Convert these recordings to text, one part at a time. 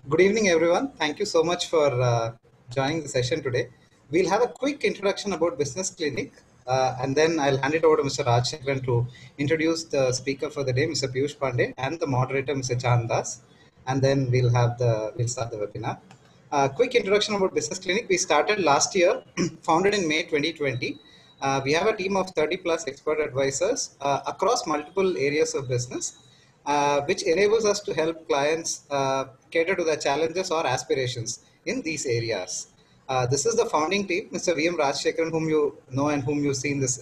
Good evening, everyone. Thank you so much for joining the session today. We'll have a quick introduction about Business Clinic, and then I'll hand it over to Mr. Raj Shekharan to introduce the speaker for the day, Mr. Piyush Pandey, and the moderator, Mr. Chandas, and then we'll start the webinar. Quick introduction about Business Clinic. We started last year, founded in May 2020. We have a team of 30 plus expert advisors across multiple areas of business, which enables us to help clients cater to their challenges or aspirations in these areas. This is the founding team, Mr. V.M. Rajshekharan, whom you know and whom you see in this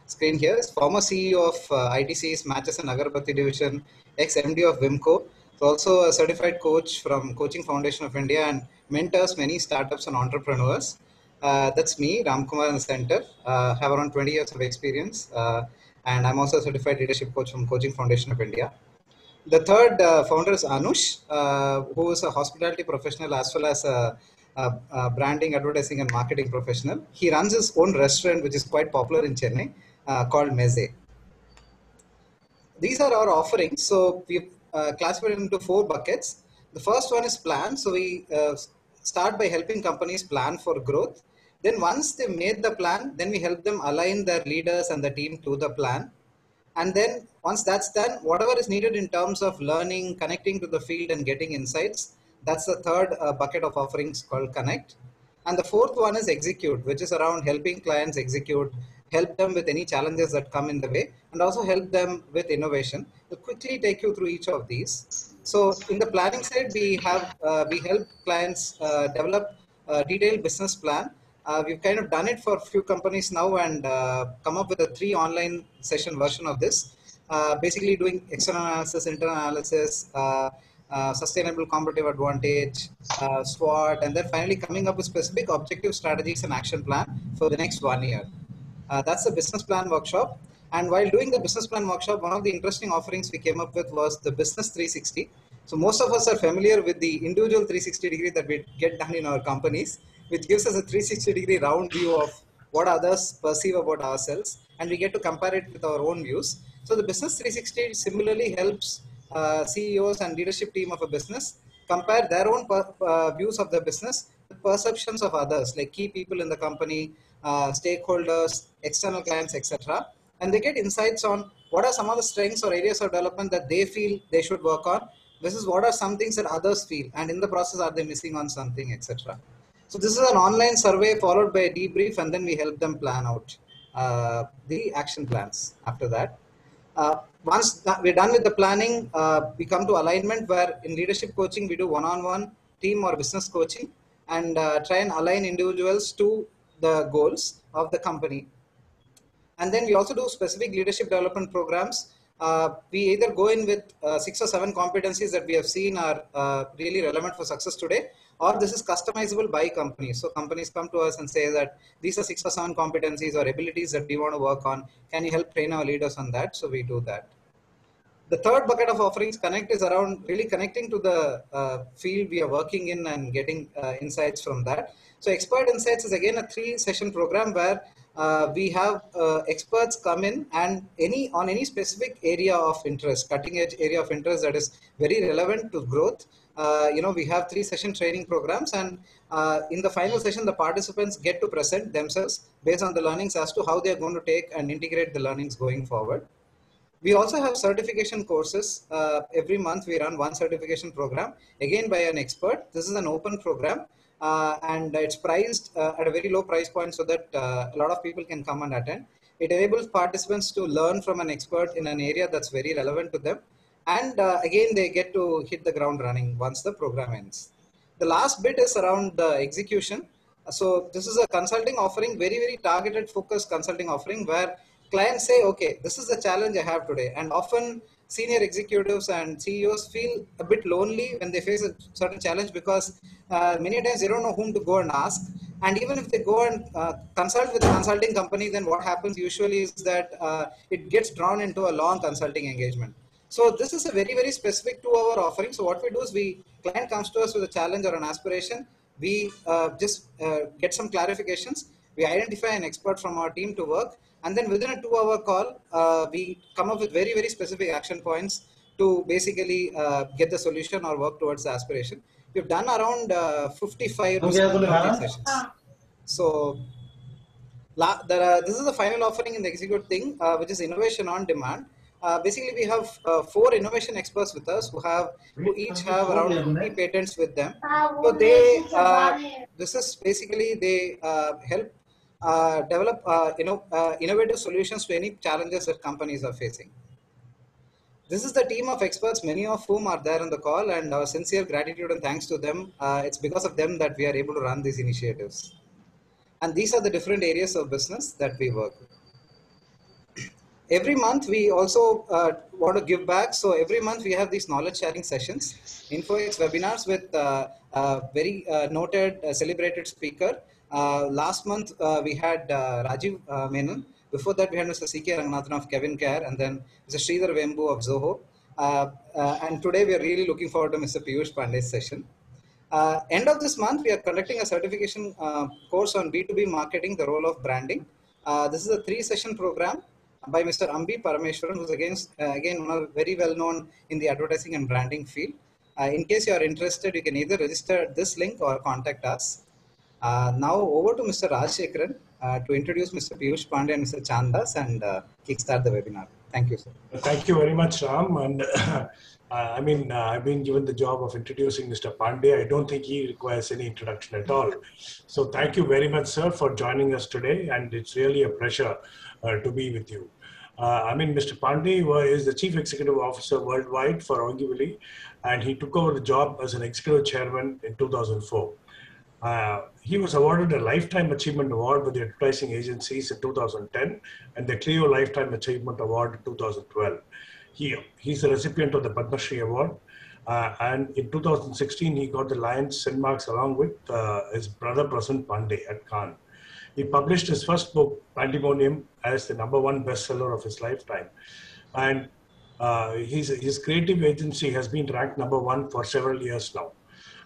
screen here, is former CEO of ITC's Matches and Agarbatti division, ex-MD of Wimco, is also a certified coach from Coaching Foundation of India and mentors many startups and entrepreneurs. That's me, Ramkumar in the center. Have around 20 years of experience, and I'm also a certified leadership coach from Coaching Foundation of India. The third founder is Anush, who is a hospitality professional as well as a branding, advertising, and marketing professional. He runs his own restaurant, which is quite popular in Chennai, called Meze. These are our offerings. So we've classified it into four buckets. The first one is plan. So we start by helping companies plan for growth. Then once they made the plan, then we help them align their leaders and the team to the plan. And then once that's done, whatever is needed in terms of learning, connecting to the field and getting insights, that's the third bucket of offerings called Connect. And the fourth one is Execute, which is around helping clients execute, help them with any challenges that come in the way, and also help them with innovation. We'll quickly take you through each of these. So in the planning side, we help clients develop a detailed business plan. We've kind of done it for a few companies now and come up with a 3 online session version of this. Basically doing external analysis, internal analysis, sustainable competitive advantage, SWOT, and then finally coming up with specific objective strategies and action plan for the next 1 year. That's the business plan workshop. And while doing the business plan workshop, one of the interesting offerings we came up with was the Business 360. So most of us are familiar with the individual 360 degree that we get done in our companies, which gives us a 360-degree round view of what others perceive about ourselves, and we get to compare it with our own views. So the Business 360 similarly helps CEOs and leadership team of a business compare their own views of the business with perceptions of others, like key people in the company, stakeholders, external clients, etc. And they get insights on what are some of the strengths or areas of development that they feel they should work on. This is what are some things that others feel, and in the process, are they missing on something, etc. So this is an online survey followed by a debrief, and then we help them plan out the action plans after that. Once we're done with the planning, we come to alignment, where in leadership coaching, we do one-on-one team or business coaching and try and align individuals to the goals of the company. And then we also do specific leadership development programs. We either go in with 6 or 7 competencies that we have seen are really relevant for success today, or this is customizable by companies. So companies come to us and say that these are 6 or 7 competencies or abilities that we want to work on. Can you help train our leaders on that? So we do that. The third bucket of offerings, Connect, is around really connecting to the field we are working in and getting insights from that. So Expert Insights is again a 3-session program where we have experts come in and on any specific area of interest, cutting edge area of interest that is very relevant to growth. We have 3-session training programs, and in the final session, the participants get to present themselves based on the learnings as to how they are going to take and integrate the learnings going forward. We also have certification courses. Every month we run one certification program, again by an expert. This is an open program, and it's priced at a very low price point so that a lot of people can come and attend. It enables participants to learn from an expert in an area that's very relevant to them. And again, they get to hit the ground running once the program ends. The last bit is around the execution. So this is a consulting offering, very, very targeted, focused consulting offering, where clients say, okay, this is the challenge I have today. And often senior executives and CEOs feel a bit lonely when they face a certain challenge, because many times they don't know whom to go and ask. And even if they go and consult with a consulting company, then what happens usually is that it gets drawn into a long consulting engagement. So this is a very, very specific to our offering. So what we do is client comes to us with a challenge or an aspiration. We just get some clarifications. We identify an expert from our team to work. And then within a 2-hour call, we come up with very, very specific action points to basically get the solution or work towards the aspiration. we've done around 55 to 70 of these sessions. So this is the final offering in the execute thing, which is innovation on demand. Basically, we have 4 innovation experts with us who each have around 50 patents with them. So this is basically they help develop innovative solutions to any challenges that companies are facing. This is the team of experts, many of whom are there on the call, and our sincere gratitude and thanks to them. It's because of them that we are able to run these initiatives. And these are the different areas of business that we work with. Every month we also want to give back. So every month we have these knowledge sharing sessions, InfoX webinars with very noted, celebrated speaker. Last month we had Rajiv Menon. Before that we had Mr. C.K. Ranganathan of Kevin Care, and then Mr. Sridhar Vembu of Zoho. And today we are really looking forward to Mr. Piyush Pandey's session. End of this month, we are conducting a certification course on B2B marketing, the role of branding. This is a 3-session program by Mr. Ambi Parameshwaran, who's again very well known in the advertising and branding field. In case you are interested, you can either register at this link or contact us. Now over to Mr. Rajshekharan to introduce Mr. Piyush Pandey and Mr. Chandas and kickstart the webinar. Thank you, sir. Thank you very much, Ram. And I've been given the job of introducing Mr. Pandey. I don't think he requires any introduction at all. So thank you very much, sir, for joining us today. And it's really a pleasure to be with you. Mr. Pandey is the Chief Executive Officer worldwide for Ogilvy, and he took over the job as an Executive Chairman in 2004. He was awarded a Lifetime Achievement Award by the advertising agencies in 2010 and the Clio Lifetime Achievement Award in 2012. He's a recipient of the Padma Shri Award, and in 2016 he got the Lions Cinemax along with his brother Prasanth Pandey at Cannes. He published his first book, Pandemonium, as the #1 bestseller of his lifetime. And his creative agency has been ranked #1 for several years now.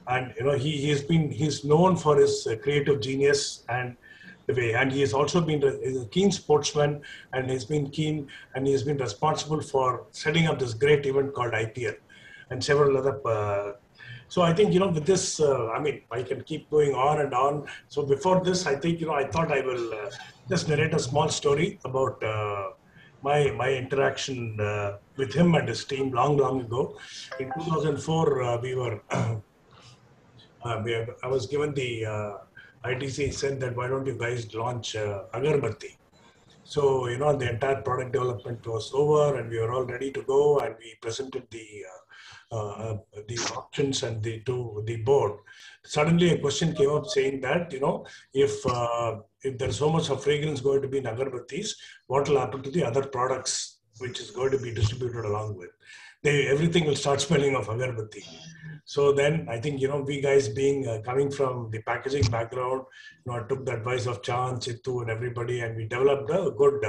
And he's known for his creative genius and the way. And he has also been a keen sportsman, and he's been responsible for setting up this great event called IPL and several other. So I think, with this, I can keep going on and on. So before this, I think, I thought I will just narrate a small story about my interaction with him and his team long ago. In 2004, I was given the ITC said that, why don't you guys launch Agarbatti? So, the entire product development was over and we were all ready to go, and we presented the options and to the board. Suddenly a question came up saying that, if there's so much of fragrance going to be in Agarbattis, what will happen to the other products which is going to be distributed along with? Everything will start smelling of Agarbatti. So then I think, we guys coming from the packaging background, I took the advice of Chan, Chittu and everybody, and we developed a good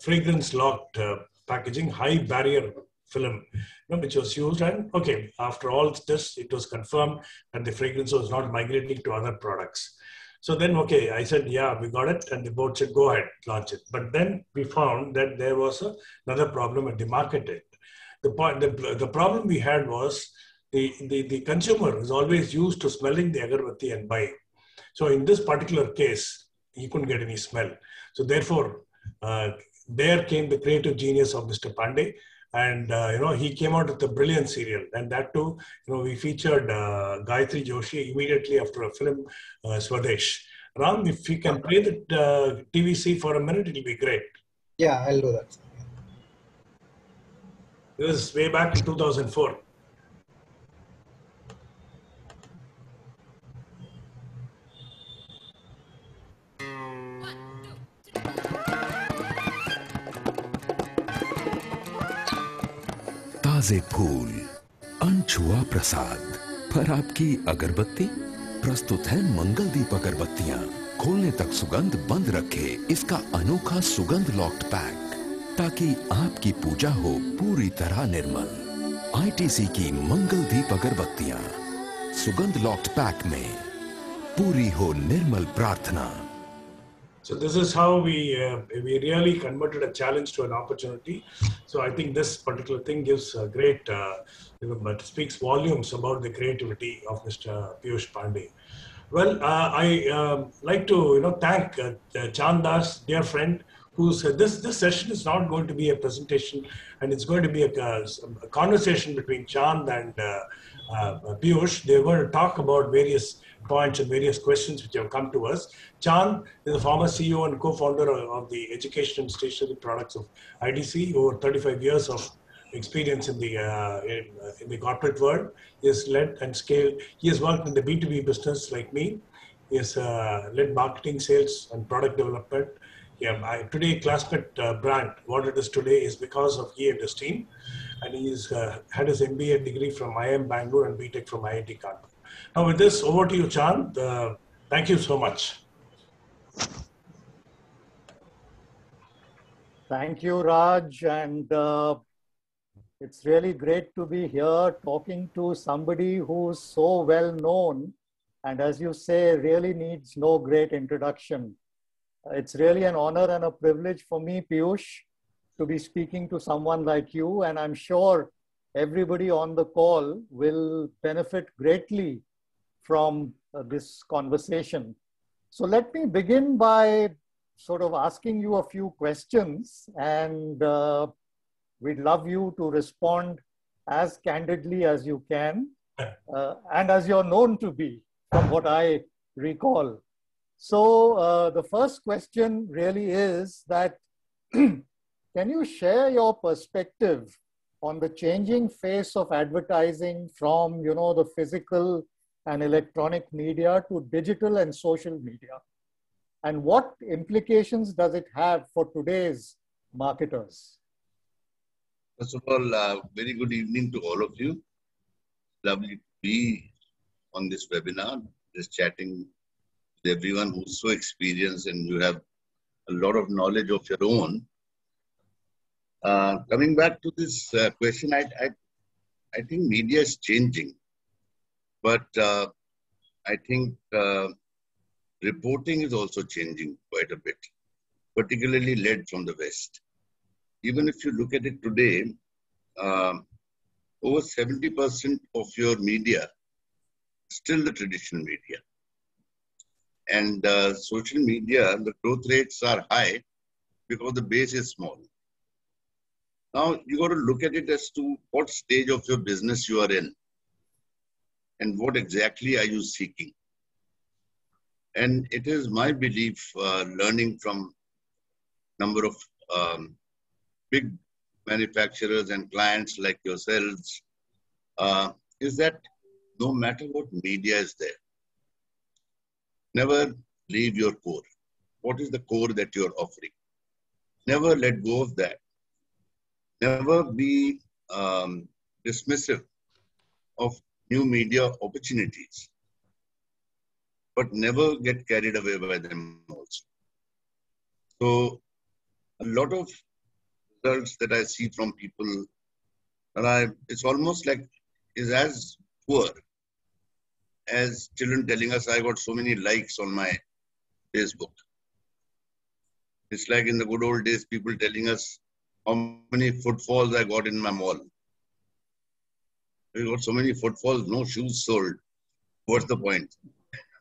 fragrance locked packaging, high barrier film, which was used. And okay, after all this, it was confirmed that the fragrance was not migrating to other products. So then, okay, I said, yeah, we got it. And the board said, go ahead, launch it. But then we found that there was another problem at the market end. The problem we had was the consumer is always used to smelling the agarbatti and buying. So in this particular case, he couldn't get any smell. So therefore, there came the creative genius of Mr. Pandey. And, he came out with a brilliant serial. And that too, we featured Gayatri Joshi immediately after a film, Swadesh. Ram, if you can play the TVC for a minute, it'll be great. Yeah, I'll do that. This is way back in 2004. ताजे फूल, अनछुआ प्रसाद, पर आपकी अगरबत्ती प्रस्तुत है मंगलदीप अगरबत्तियां। खोलने तक सुगंध बंद रखे इसका अनोखा सुगंध लॉक्ड पैक, ताकि आपकी पूजा हो पूरी तरह निर्मल। आईटीसी की मंगलदीप अगरबत्तियां सुगंध लॉक्ड पैक में पूरी हो निर्मल प्रार्थना। So this is how we really converted a challenge to an opportunity. So I think this particular thing gives a great, but speaks volumes about the creativity of Mr. Piyush Pandey. Well, I like to thank Chand Das, dear friend, who said this session is not going to be a presentation, and it's going to be a conversation between Chand and Piyush. They're going to talk about various points and various questions which have come to us. Chand is the former CEO and co-founder of the education and stationery products of IDC, over 35 years of experience in the corporate world. He has led and scaled. He has worked in the B2B business like me. He has led marketing, sales, and product development. Yeah, today Classmate brand, what it is today, is because of he and his team. And he's had his MBA degree from IIM Bangalore and BTech from IIT Kanpur. Now with this, over to you, Chand. Thank you so much. Thank you, Raj. And it's really great to be here talking to somebody who's so well known. And as you say, really needs no great introduction. It's really an honor and a privilege for me, Piyush, to be speaking to someone like you. And I'm sure everybody on the call will benefit greatly from this conversation. So let me begin by sort of asking you a few questions, and we'd love you to respond as candidly as you can, and as you're known to be, from what I recall. So the first question really is that, can you share your perspective on the changing face of advertising from, the physical and electronic media to digital and social media? And what implications does it have for today's marketers? First of all, very good evening to all of you. Lovely to be on this webinar, just chatting with everyone who's so experienced and you have a lot of knowledge of your own. Coming back to this question, I think media is changing, but I think reporting is also changing quite a bit, particularly led from the West. Even if you look at it today, over 70% of your media is still the traditional media. And social media, the growth rates are high because the base is small. Now, you got to look at it as to what stage of your business you are in and what exactly are you seeking. And it is my belief, learning from number of big manufacturers and clients like yourselves, is that no matter what media is there, never leave your core. What is the core that you're offering? Never let go of that. Never be dismissive of new media opportunities, but never get carried away by them also. So a lot of results that I see from people, and it's almost like is as poor as children telling us, I got so many likes on my Facebook. It's like in the good old days, people telling us how many footfalls I got in my mall. We got so many footfalls, no shoes sold. What's the point?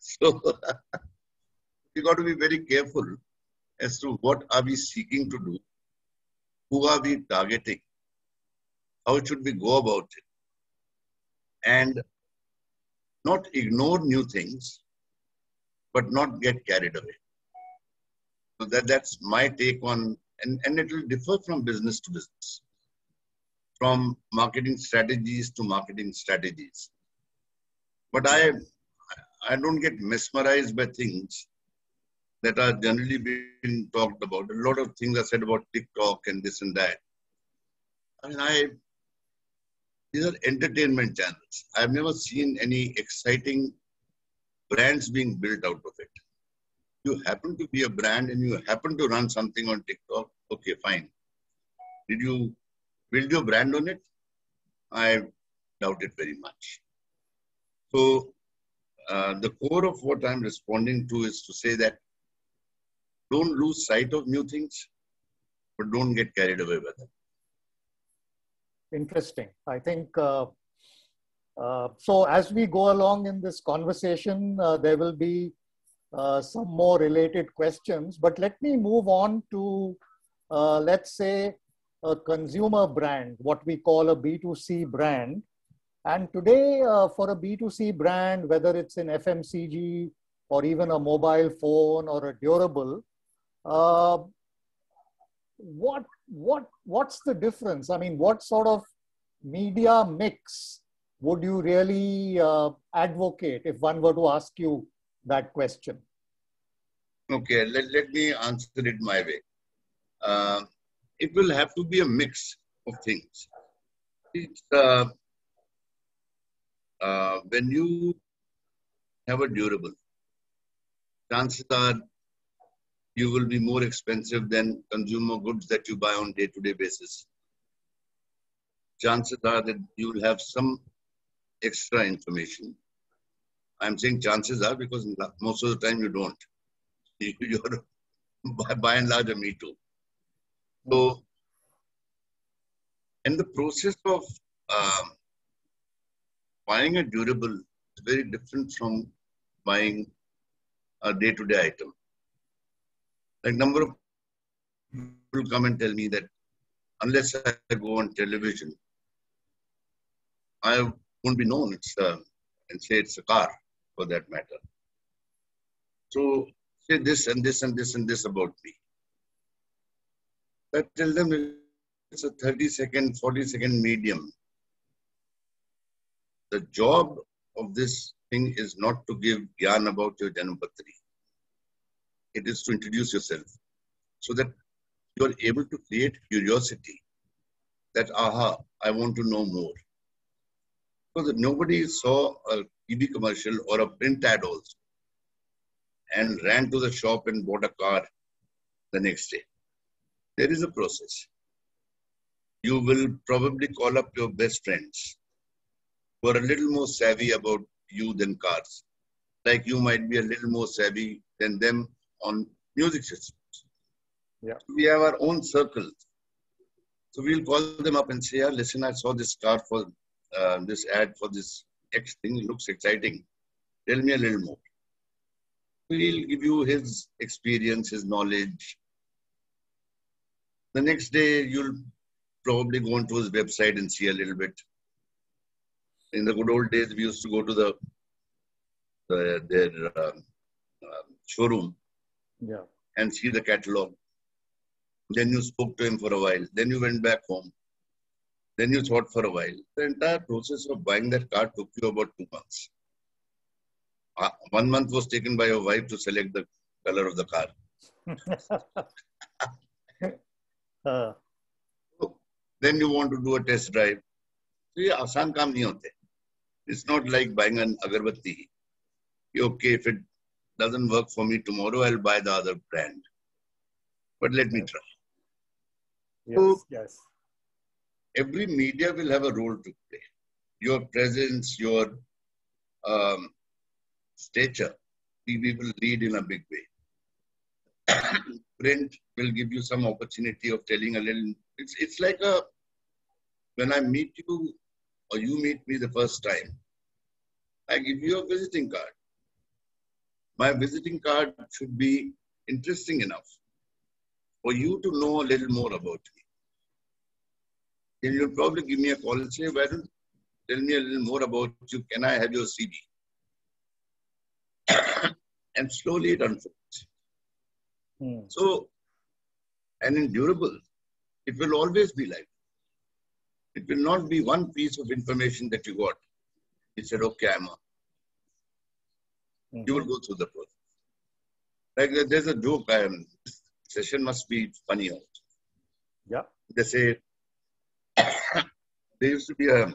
So we got to be very careful as to what are we seeking to do, who are we targeting, how should we go about it, and not ignore new things, but not get carried away. So that's my take on, and it will differ from business to business, from marketing strategies to marketing strategies. But I don't get mesmerized by things that are generally being talked about. A lot of things are said about TikTok and this and that. I mean, these are entertainment channels. I've never seen any exciting brands being built out of it. You happen to be a brand and you happen to run something on TikTok, okay, fine. Did you build your brand on it? I doubt it very much. So the core of what I'm responding to is to say that don't lose sight of new things, but don't get carried away with them. Interesting. I think, so as we go along in this conversation, there will be some more related questions, but let me move on to, let's say, a consumer brand, what we call a B2C brand. And today, for a B2C brand, whether it's in FMCG or even a mobile phone or a durable, what's the difference? I mean, what sort of media mix would you really advocate if one were to ask you that question? Okay, let me answer it my way. It will have to be a mix of things. It's, when you have a durable, chances are you will be more expensive than consumer goods that you buy on day-to-day basis. Chances are that you will have some extra information. I'm saying chances are because most of the time you don't. You're by and large a me too. So, in the process of buying a durable is very different from buying a day-to-day item. Like number of people come and tell me that unless I go on television, I won't be known. It's and say it's a car for that matter. So say this and this and this and this about me. I tell them it's a 30-second, 40-second medium. The job of this thing is not to give gyan about your Janapatri. It is to introduce yourself so that you are able to create curiosity that, aha, I want to know more. Because nobody saw a TV commercial or a print ad also and ran to the shop and bought a car the next day. There is a process. You will probably call up your best friends who are a little more savvy about you than cars. Like you might be a little more savvy than them on music systems. Yeah. We have our own circles. So we'll call them up and say, yeah, listen, I saw this car for this ad for this X thing. It looks exciting. Tell me a little more. He'll give you his experience, his knowledge. The next day, you'll probably go onto his website and see a little bit. In the good old days, we used to go to their showroom and see the catalog. Then you spoke to him for a while. Then you went back home. Then you thought for a while. The entire process of buying that car took you about 2 months. 1 month was taken by your wife to select the color of the car. Then you want to do a test drive. So, yeah, aasan kaam nahi hote. It's not like buying an agarbatti. Okay, if it doesn't work for me tomorrow, I'll buy the other brand. But let me try. Yes. Every media will have a role to play. Your presence, your stature, we will lead in a big way. Print will give you some opportunity of telling a little. It's like when I meet you or you meet me the first time, I give you a visiting card. My visiting card should be interesting enough for you to know a little more about me. Then you'll probably give me a call and say, why don't you tell me a little more about you? Can I have your CV? And slowly it unfolds. So, and in durable, it will always be like that. It will not be one piece of information that you got. You said, okay, you will go through the process. Like there's a joke, this session must be funny also. Yeah. They say, there used to be a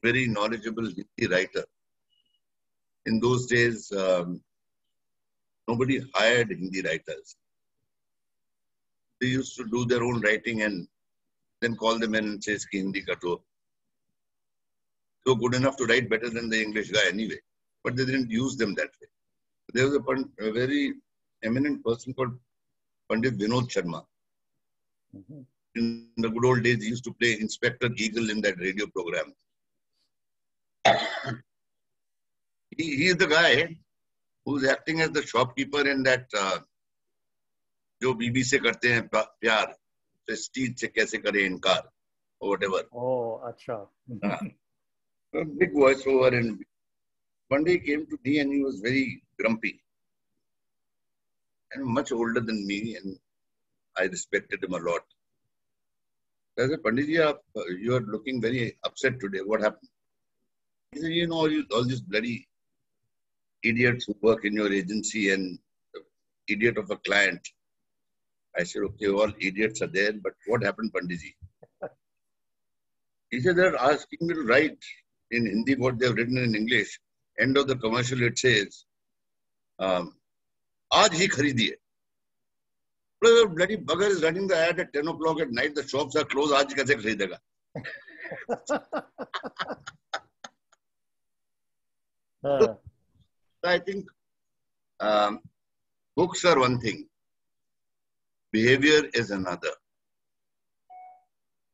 very knowledgeable Hindi writer. In those days, nobody hired Hindi writers. They used to do their own writing and then call them in and say, Hindi ka to. So good enough to write better than the English guy anyway. But they didn't use them that way. There was a very eminent person called Pandit Vinod Sharma. Mhm. In the good old days, he used to play Inspector Eagle in that radio program. He is the guy who's acting as the shopkeeper in that जो बीबी से करते हैं प्यार, prestige से कैसे करें इनकार, or whatever. Oh, acha. A big voiceover, and one day he came to me and he was very grumpy and much older than me, and I respected him a lot. I said, Panditji, you are looking very upset today. What happened? He said, you know, all these bloody idiots who work in your agency and the idiot of a client. I said, okay, all idiots are there, but what happened, Panditji? He said, they're asking me to write in Hindi what they've written in English. End of the commercial, it says, आज ही खरीदिए. The bloody bugger is running the ad at 10 o'clock at night. The shops are closed. आज कैसे खरीदेगा? I think books are one thing. Behavior is another.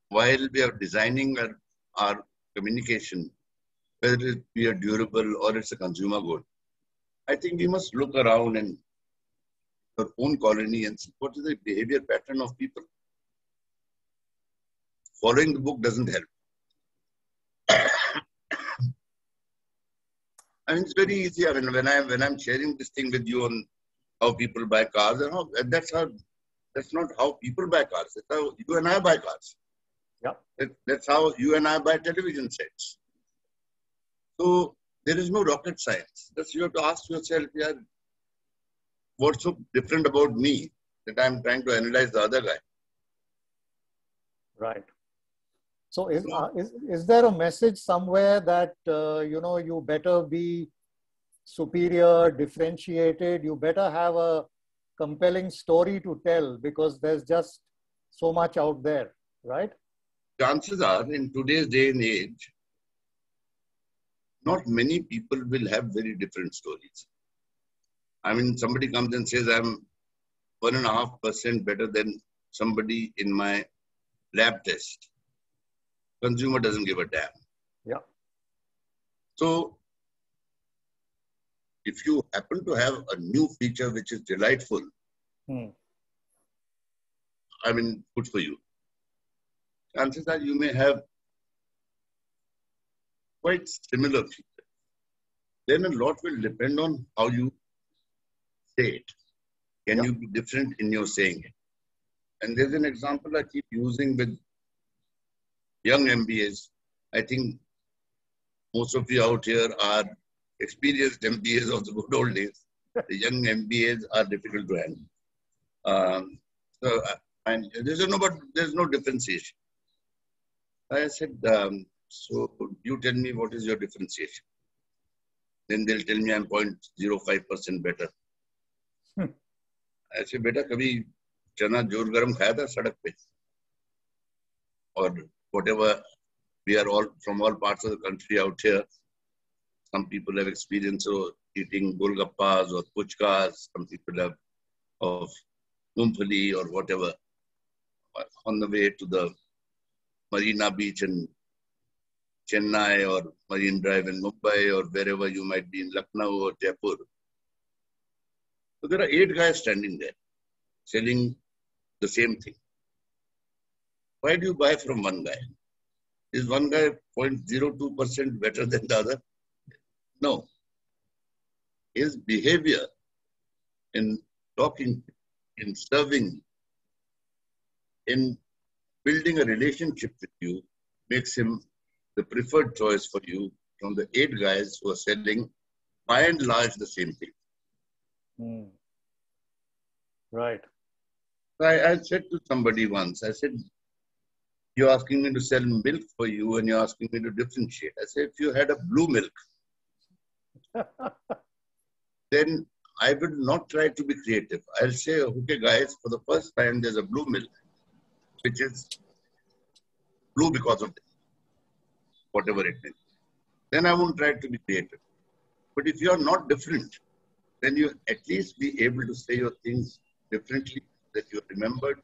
While we are designing our communication, whether it be a durable or it's a consumer good, I think we must look around and our own colony and see what is the behavior pattern of people. Following the book doesn't help. I mean, it's very easy. I mean, when I'm sharing this thing with you on how people buy cars, and how, that's not how people buy cars. That's how you and I buy cars. Yeah. That's how you and I buy television sets. So there is no rocket science. That's you have to ask yourself, yeah, what's so different about me that I'm trying to analyze the other guy? Right. So is there a message somewhere that, you better be superior, differentiated, you better have a compelling story to tell because there's just so much out there, right? Chances are in today's day and age, not many people will have very different stories. I mean, somebody comes and says, I'm 1.5% better than somebody in my lab test. Consumer doesn't give a damn. Yeah. So, if you happen to have a new feature which is delightful, I mean, good for you. Chances are you may have quite similar features. Then a lot will depend on how you say it. Can you be different in your saying it? And there's an example I keep using with young MBAs. I think most of you out here are experienced MBAs of the good old days. The young MBAs are difficult to handle. And there's no differentiation. I said, so you tell me what is your differentiation. Then they'll tell me I'm 0.05% better. I said, beta, kabhi chana jor garam khaya tha sadak pe? Or whatever, we are all from all parts of the country out here. Some people have experience of eating golgappas or puchkas. Some people have of mumpali or whatever on the way to the Marina Beach in Chennai or Marine Drive in Mumbai or wherever you might be in Lucknow or Jaipur. So there are 8 guys standing there selling the same thing. Why do you buy from one guy? Is one guy 0.02% better than the other? No. His behavior in talking, in serving, in building a relationship with you makes him the preferred choice for you from the 8 guys who are selling by and large the same thing. Right. I said to somebody once, I said, you're asking me to sell milk for you and you're asking me to differentiate. I said, if you had a blue milk, then I would not try to be creative. I'll say, okay, guys, for the first time, there's a blue milk, which is blue because of this, whatever it is. Then I won't try to be creative. But if you're not different, then you at least be able to say your things differently, that you're remembered,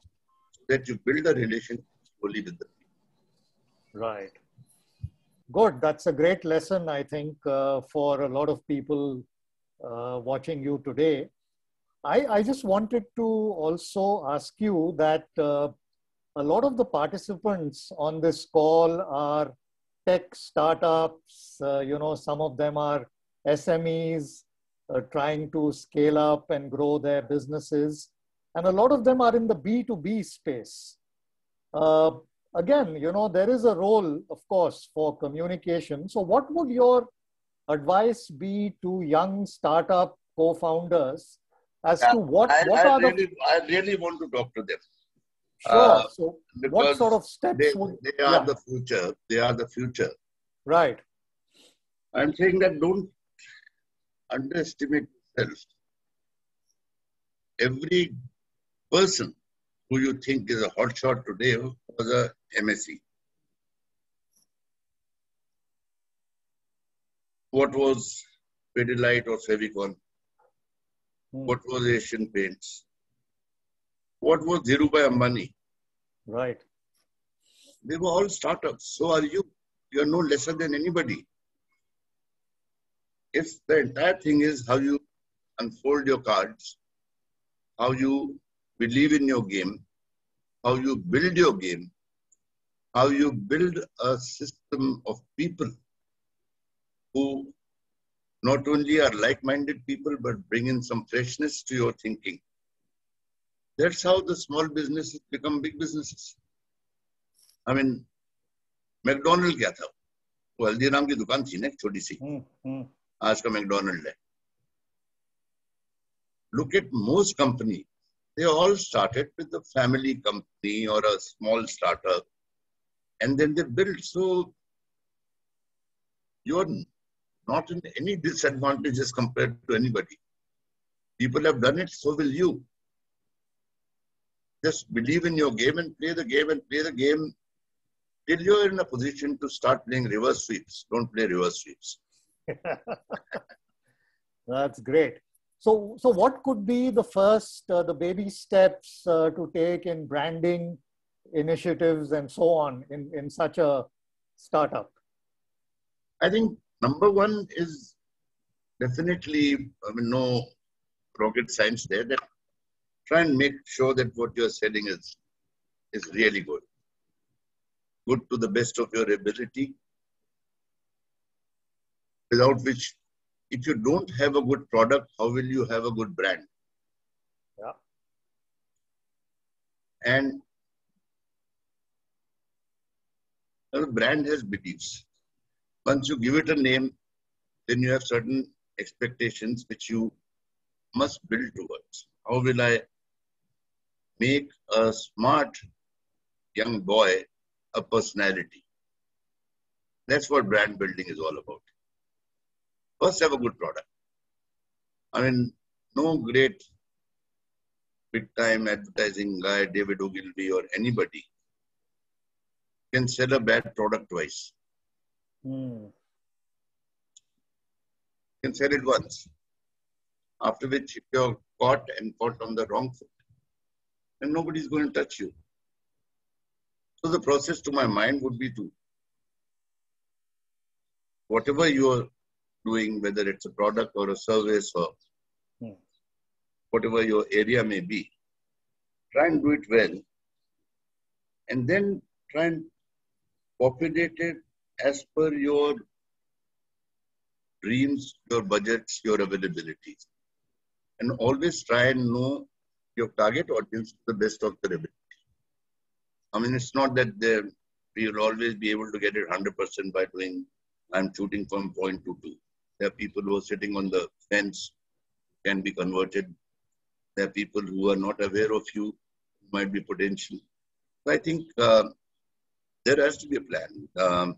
so that you build a relation slowly with the people. Right. Good. That's a great lesson, I think, for a lot of people watching you today. I just wanted to also ask you that a lot of the participants on this call are tech startups. Some of them are SMEs trying to scale up and grow their businesses. And a lot of them are in the B2B space. Again, there is a role, of course, for communication. So what would your advice be to young startup co-founders as to what I are really want to talk to them. Sure. So Because what sort of steps they are the future. They are the future. Right. I'm saying that don't underestimate yourself. Every person who you think is a hotshot today was a MSc. What was Pidilite or Fevicol? What was Asian Paints? What was Dhirubhai Ambani? Right. They were all startups. So are you. You are no lesser than anybody. If the entire thing is how you unfold your cards, how you believe in your game, how you build your game, how you build a system of people who not only are like-minded people, but bring in some freshness to your thinking. That's how the small businesses become big businesses. I mean, McDonald क्या था? वो हल्दीराम की दुकान थी ना छोटी सी. आज का McDonald है. Look at most companies. They all started with a family company or a small startup, and then they built. So you're not in any disadvantages compared to anybody. People have done it, so will you. Just believe in your game and play the game till you're in a position to start playing reverse sweeps. Don't play reverse sweeps. That's great. So what could be the first, the baby steps to take in branding initiatives and so on in such a startup? I think number one is definitely, no rocket science there. That try and make sure that what you're selling is really good. Good to the best of your ability. Without which, if you don't have a good product, how will you have a good brand? Yeah. And a brand has beliefs. Once you give it a name, then you have certain expectations which you must build towards. How will I make a smart young boy a personality? That's what brand building is all about. First, have a good product. I mean, no great big-time advertising guy, David Ogilvy or anybody, can sell a bad product twice. Can sell it once. After which, if you're caught on the wrong foot, then nobody's going to touch you. So the process to my mind would be to, whatever you're doing, whether it's a product or a service or whatever your area may be, try and do it well. And then try and populate it as per your dreams, your budgets, your availabilities. And always try and know your target audience to the best of their ability. I mean, it's not that we will always be able to get it 100% by doing, I'm shooting from point to 2. There are people who are sitting on the fence, can be converted. There are people who are not aware of you, might be potential. So I think there has to be a plan.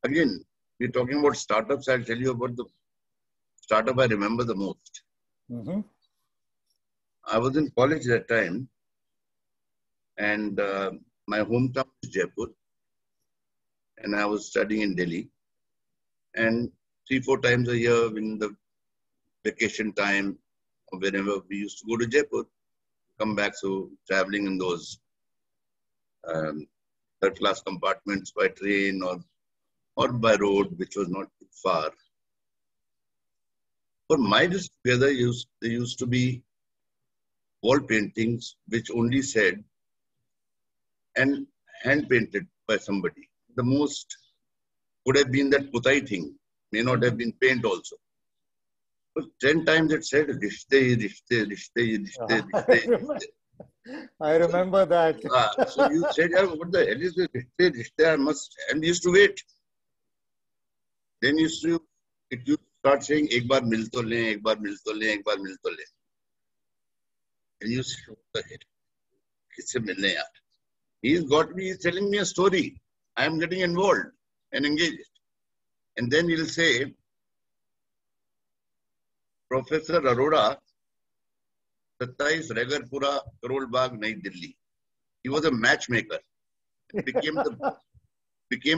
Again, we're talking about startups. I'll tell you about the startup I remember the most. I was in college that time, and my hometown is Jaipur, and I was studying in Delhi. And 3-4 times a year in the vacation time, or whenever we used to go to Jaipur, come back. So traveling in those third-class compartments by train or by road, which was not too far. For my together, there used to be wall paintings which only said, and hand painted by somebody. The most would have been that putai thing, may not have been paint also. But 10 times it said, rishte, rishte, rishte, rishte, rishte. I remember that. So you said, yeah, what the hell is this? Rishte, rishte, I must, and we used to wait. Then it used to start saying, ek baar mil to le, ek baar mil to le, ek baar mil to le. And you say, what the hell? Kisse milne yaar? He's telling me a story. I am getting involved and engaged. And then he'll say, Professor Arora, 27 Regarpura, Karol Bagh, Nai Delhi. He was a matchmaker. Became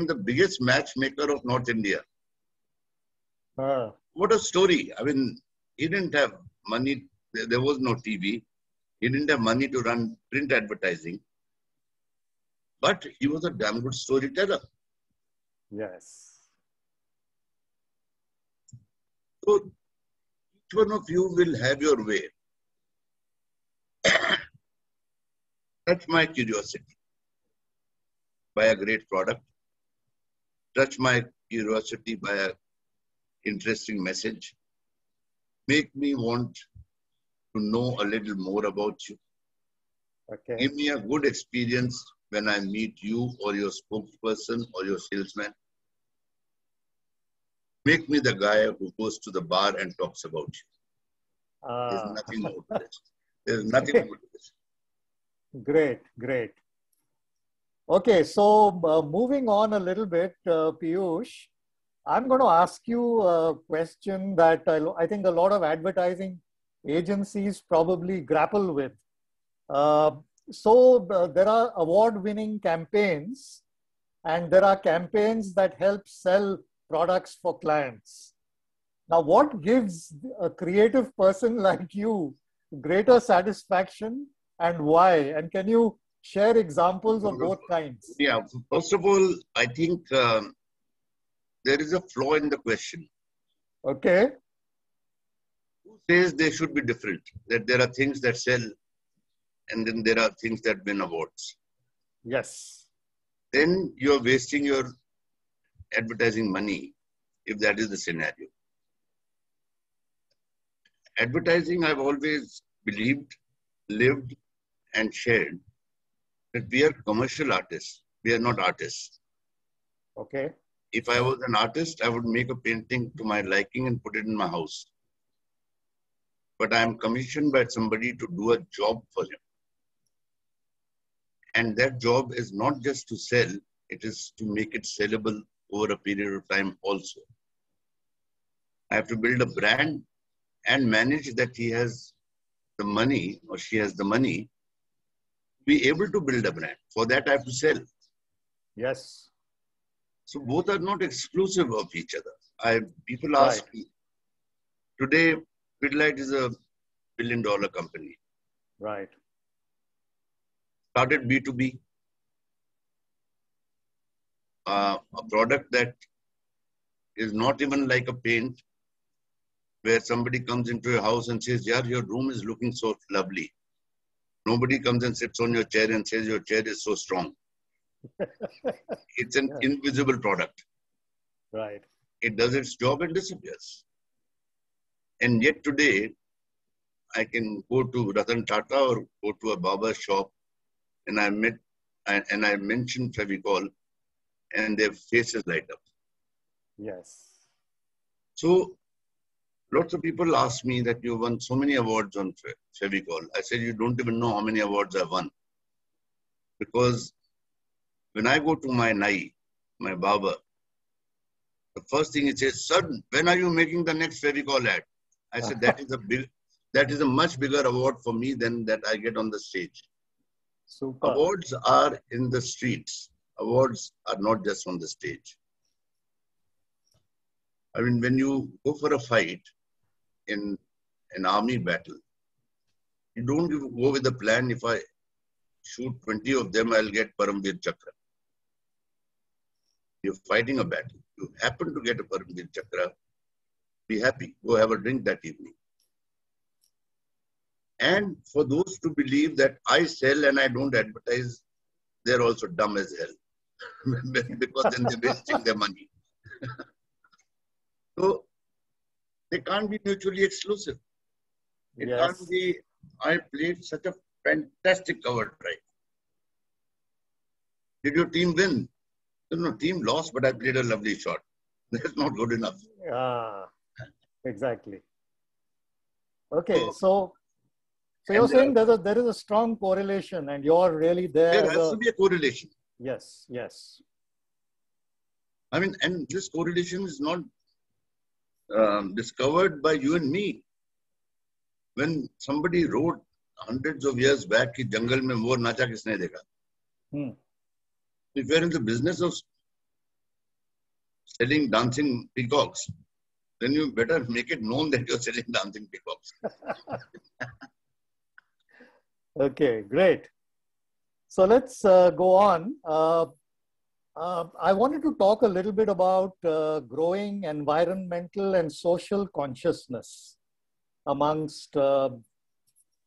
the biggest matchmaker of North India. What a story. I mean, he didn't have money. There was no TV. He didn't have money to run print advertising. But he was a damn good storyteller. Yes. So each one of you will have your way. Touch my curiosity by a great product. Touch my curiosity by an interesting message. Make me want to know a little more about you. Okay. Give me a good experience when I meet you or your spokesperson or your salesman. Make me the guy who goes to the bar and talks about you. There's nothing more to this. There's nothing more to this. Great, great. Okay, so moving on a little bit, Piyush, I'm going to ask you a question that I think a lot of advertising agencies probably grapple with. So there are award-winning campaigns, and there are campaigns that help sell products for clients. Now, what gives a creative person like you greater satisfaction and why? And can you share examples of both kinds? Yeah, first of all, I think there is a flaw in the question. Okay. Who says they should be different? That there are things that sell and then there are things that win awards. Yes. Then you're wasting your advertising money if that is the scenario. Advertising, I've always believed, lived and shared that we are commercial artists. We are not artists. Okay. If I was an artist, I would make a painting to my liking and put it in my house. But I am commissioned by somebody to do a job for him. And that job is not just to sell, it is to make it sellable over a period of time also. I have to build a brand and manage that he has the money or she has the money to be able to build a brand. For that, I have to sell. Yes. So both are not exclusive of each other. People ask me, today, Pidilite is a billion-dollar company. Right. Started B2B. A product that is not even like a paint, where somebody comes into your house and says, yeah, your room is looking so lovely. Nobody comes and sits on your chair and says, your chair is so strong. It's an invisible product. Right. It does its job and disappears. And yet today, I can go to Ratan Tata or go to a barber shop and I mentioned Fevicol and their faces light up. Yes. So lots of people ask me that you won so many awards on Fevicol. I said, you don't even know how many awards I've won. Because when I go to my Nai, my barber, the first thing he says, son, when are you making the next Fevicol ad? I said, that is a much bigger award for me than that I get on the stage. Super. Awards are in the streets. Awards are not just on the stage. I mean, when you go for a fight in an army battle, you don't go with the plan, if I shoot 20 of them, I'll get Paramveer Chakra. You're fighting a battle. You happen to get a Paramveer Chakra, be happy. Go have a drink that evening. And for those to believe that I sell and I don't advertise, they're also dumb as hell. Because then they're wasting their money. So they can't be mutually exclusive. It Yes. can't be, I played such a fantastic cover drive. Did your team win? No, team lost, but I played a lovely shot. That's not good enough. Ah, exactly. Okay, So- so you're and saying there is a strong correlation, and you're really there. There as has a- to be a correlation. Yes, yes. I mean, and this correlation is not discovered by you and me. When somebody wrote hundreds of years back, कि जंगल में मोर नाचा किसने देखा? If you're in the business of selling dancing peacocks, then you better make it known that you're selling dancing peacocks. Okay, great. So let's go on. I wanted to talk a little bit about growing environmental and social consciousness amongst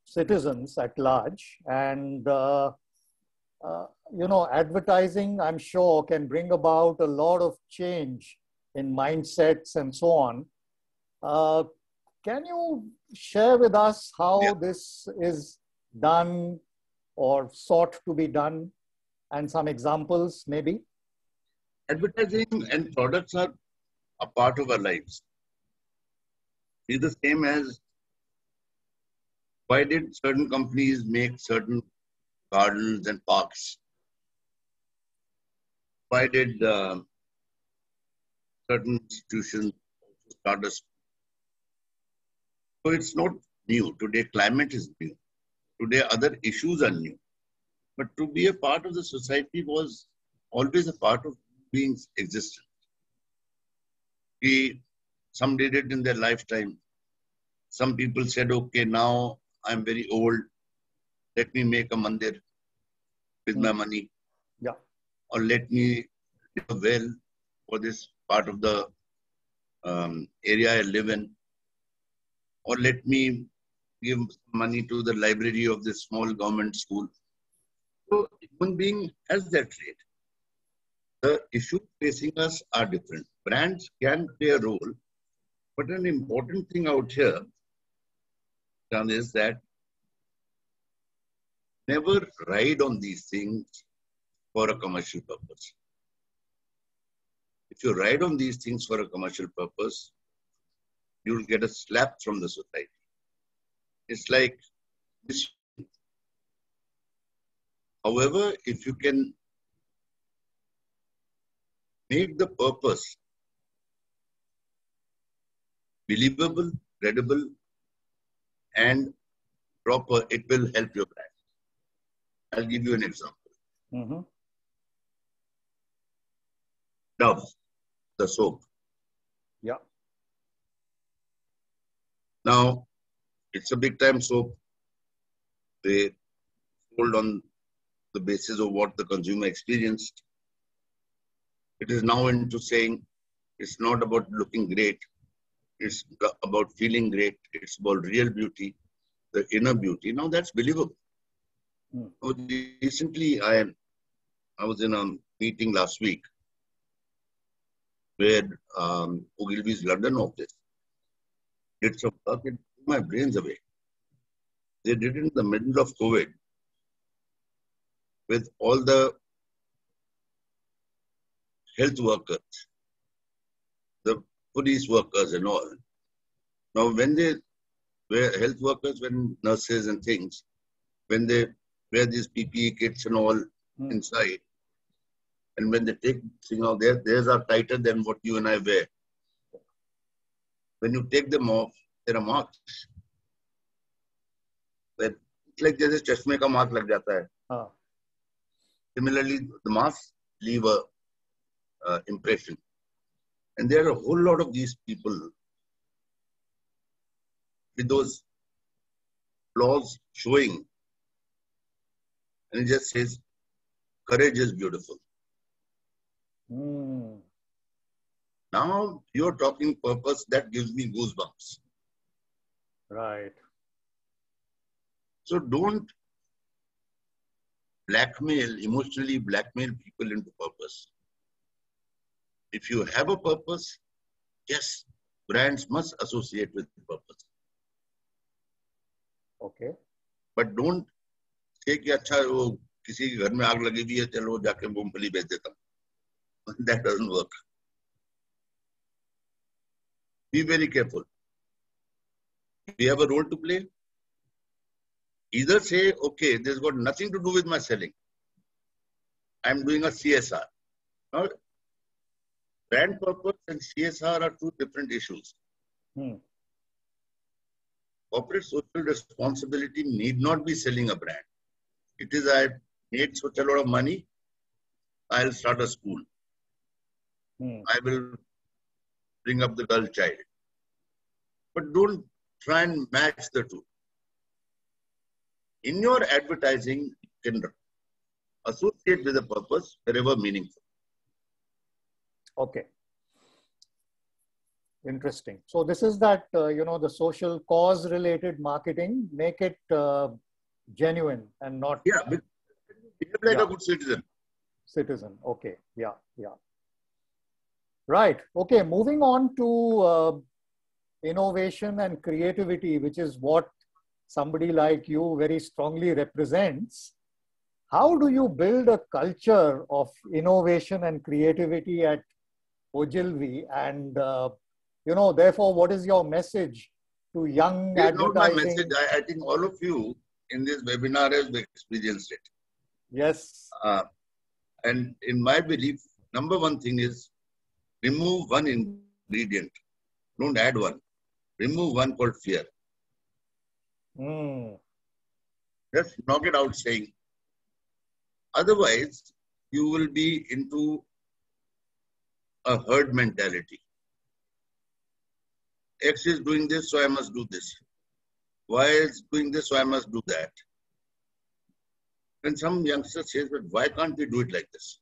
citizens at large. And, you know, advertising, I'm sure, can bring about a lot of change in mindsets and so on. Can you share with us how this is done or sought to be done, and some examples maybe? Advertising and products are a part of our lives. It's the same as, why did certain companies make certain gardens and parks? Why did certain institutions start a school? So it's not new. Today, climate is new. Today, other issues are new. But to be a part of the society was always a part of being's existence. Some did it in their lifetime. Some people said, okay, now I'm very old. Let me make a mandir with my money. Yeah. Or let me do a well for this part of the area I live in. Or let me give money to the library of this small government school. So human being has that trait. The issues facing us are different. Brands can play a role, but an important thing out here, John, is that never ride on these things for a commercial purpose. If you ride on these things for a commercial purpose, you'll get a slap from the society. It's like this. However, if you can make the purpose believable, credible, and proper, it will help your brand. I'll give you an example. Dove, the soap. Yeah. Now, it's a big time soap. They sold on the basis of what the consumer experienced. It is now into saying it's not about looking great. It's about feeling great. It's about real beauty, the inner beauty. Now that's believable. Recently, I was in a meeting last week where Ogilvy's London office did some work. It blew my brains away. They did it in the middle of COVID with all the health workers, the police workers and all. Now, when they were health workers, when nurses and things, when they wear these PPE kits and all inside, and when they take things out, theirs are tighter than what you and I wear. When you take them off, there are marks. It's like जैसे चश्मे का mark लग जाता है. Similarly, the masks leave a impression. And there are a whole lot of these people with those flaws showing. And it just says, courage is beautiful. Mm. Now you're talking purpose, that gives me goosebumps. Right. So don't emotionally blackmail people into purpose. If you have a purpose, yes, brands must associate with purpose. Okay. But don't say कि अच्छा वो किसी के घर में आग लगी हुई है चलो जाके मूंगफली बेच देता हूँ. That doesn't work. Be very careful. We have a role to play. Either say, okay, this has got nothing to do with my selling. I'm doing a CSR. Now, brand purpose and CSR are two different issues. Corporate social responsibility need not be selling a brand. It is, I made such a lot of money, I'll start a school. I will bring up the girl child. But don't try and match the two. In your advertising, you can associate with a purpose wherever meaningful. Okay. Interesting. So this is that, the social cause related marketing, make it genuine and not... Yeah, but behave like a good citizen. Citizen. Okay. Yeah. Yeah. Right. Okay. Moving on to innovation and creativity, which is what somebody like you very strongly represents. How do you build a culture of innovation and creativity at Ogilvy? And, therefore, what is your message to young advertising? Not my message. I think all of you in this webinar have experienced it. Yes. And in my belief, number one thing is remove one ingredient. Don't add one. Remove one called fear. Just knock it out saying. Otherwise, you will be into a herd mentality. X is doing this, so I must do this. Y is doing this, so I must do that. And some youngster says, but why can't we do it like this?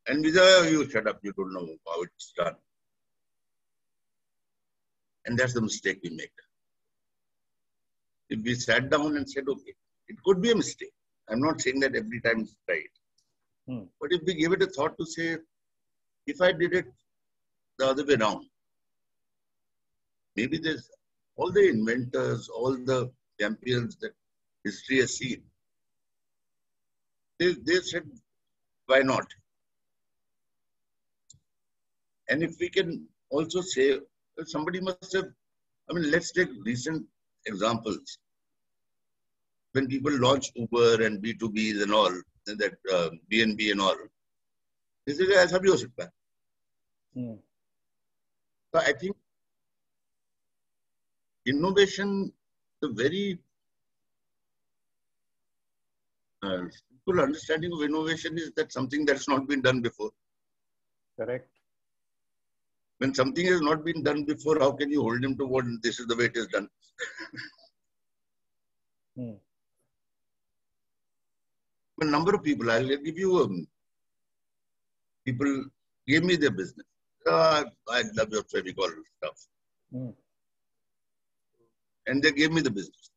And we say, you shut up, you don't know how it's done. And that's the mistake we make. If we sat down and said, okay, it could be a mistake. I'm not saying that every time it's right. But if we give it a thought to say, if I did it the other way around, maybe there's all the inventors, all the champions that history has seen. They said, why not? And if we can also say, somebody must have, let's take recent examples. When people launch Uber and B2Bs and all, and that B&B and all, they say, aisa bhi ho sakta hai. So I think innovation, the very simple understanding of innovation is that something that's not been done before. Correct. When something has not been done before, how can you hold him to what this is the way it is done? A number of people, I'll give you, people gave me their business. I love your Fevicol stuff. And they gave me the business.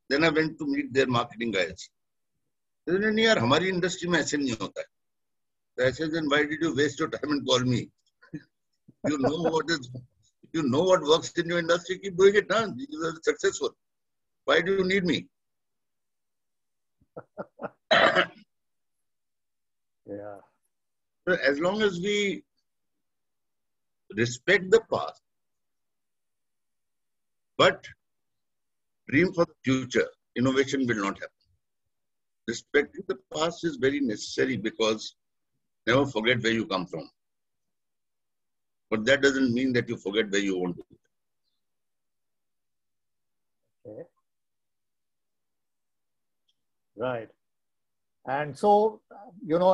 Then I went to meet their marketing guys. They said, yaar, hamari industry mein aise nahi hota hai. I said, then why did you waste your time and call me? You know what works in your industry, keep doing it now. You are successful. Why do you need me? Yeah. So as long as we respect the past, but dream for the future, innovation will not happen. Respecting the past is very necessary because never forget where you come from. But that doesn't mean that you forget where you want to go. Okay. Right. And so,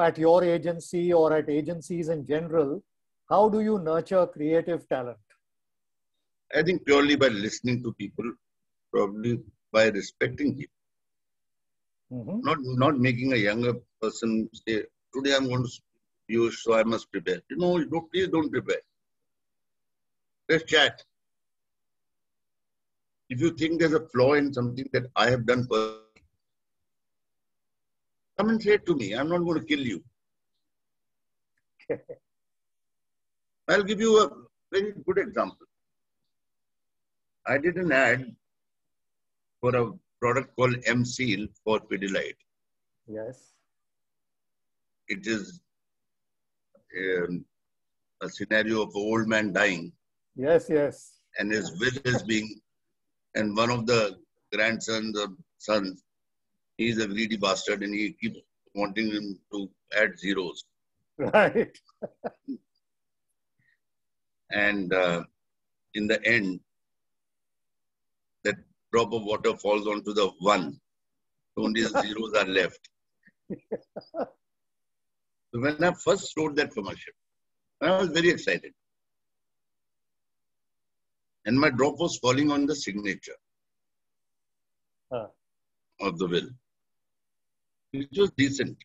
at your agency or at agencies in general, how do you nurture creative talent? I think purely by listening to people, probably by respecting people. Not making a younger person say, today I'm going to use, so I must prepare. Please don't prepare. Let's chat. If you think there's a flaw in something that I have done personally, come and say it to me. I'm not going to kill you. I'll give you a very good example. I did an ad for a product called M-Seal for Pidilite. Yes. It is a scenario of an old man dying. Yes, yes. And his will is being, and one of the grandsons or sons, he's a greedy bastard and he keeps wanting him to add zeros. Right. And in the end, that drop of water falls onto the one. Only the zeros are left. So when I first wrote that commercial, I was very excited. And my drop was falling on the signature of the will, which was decent.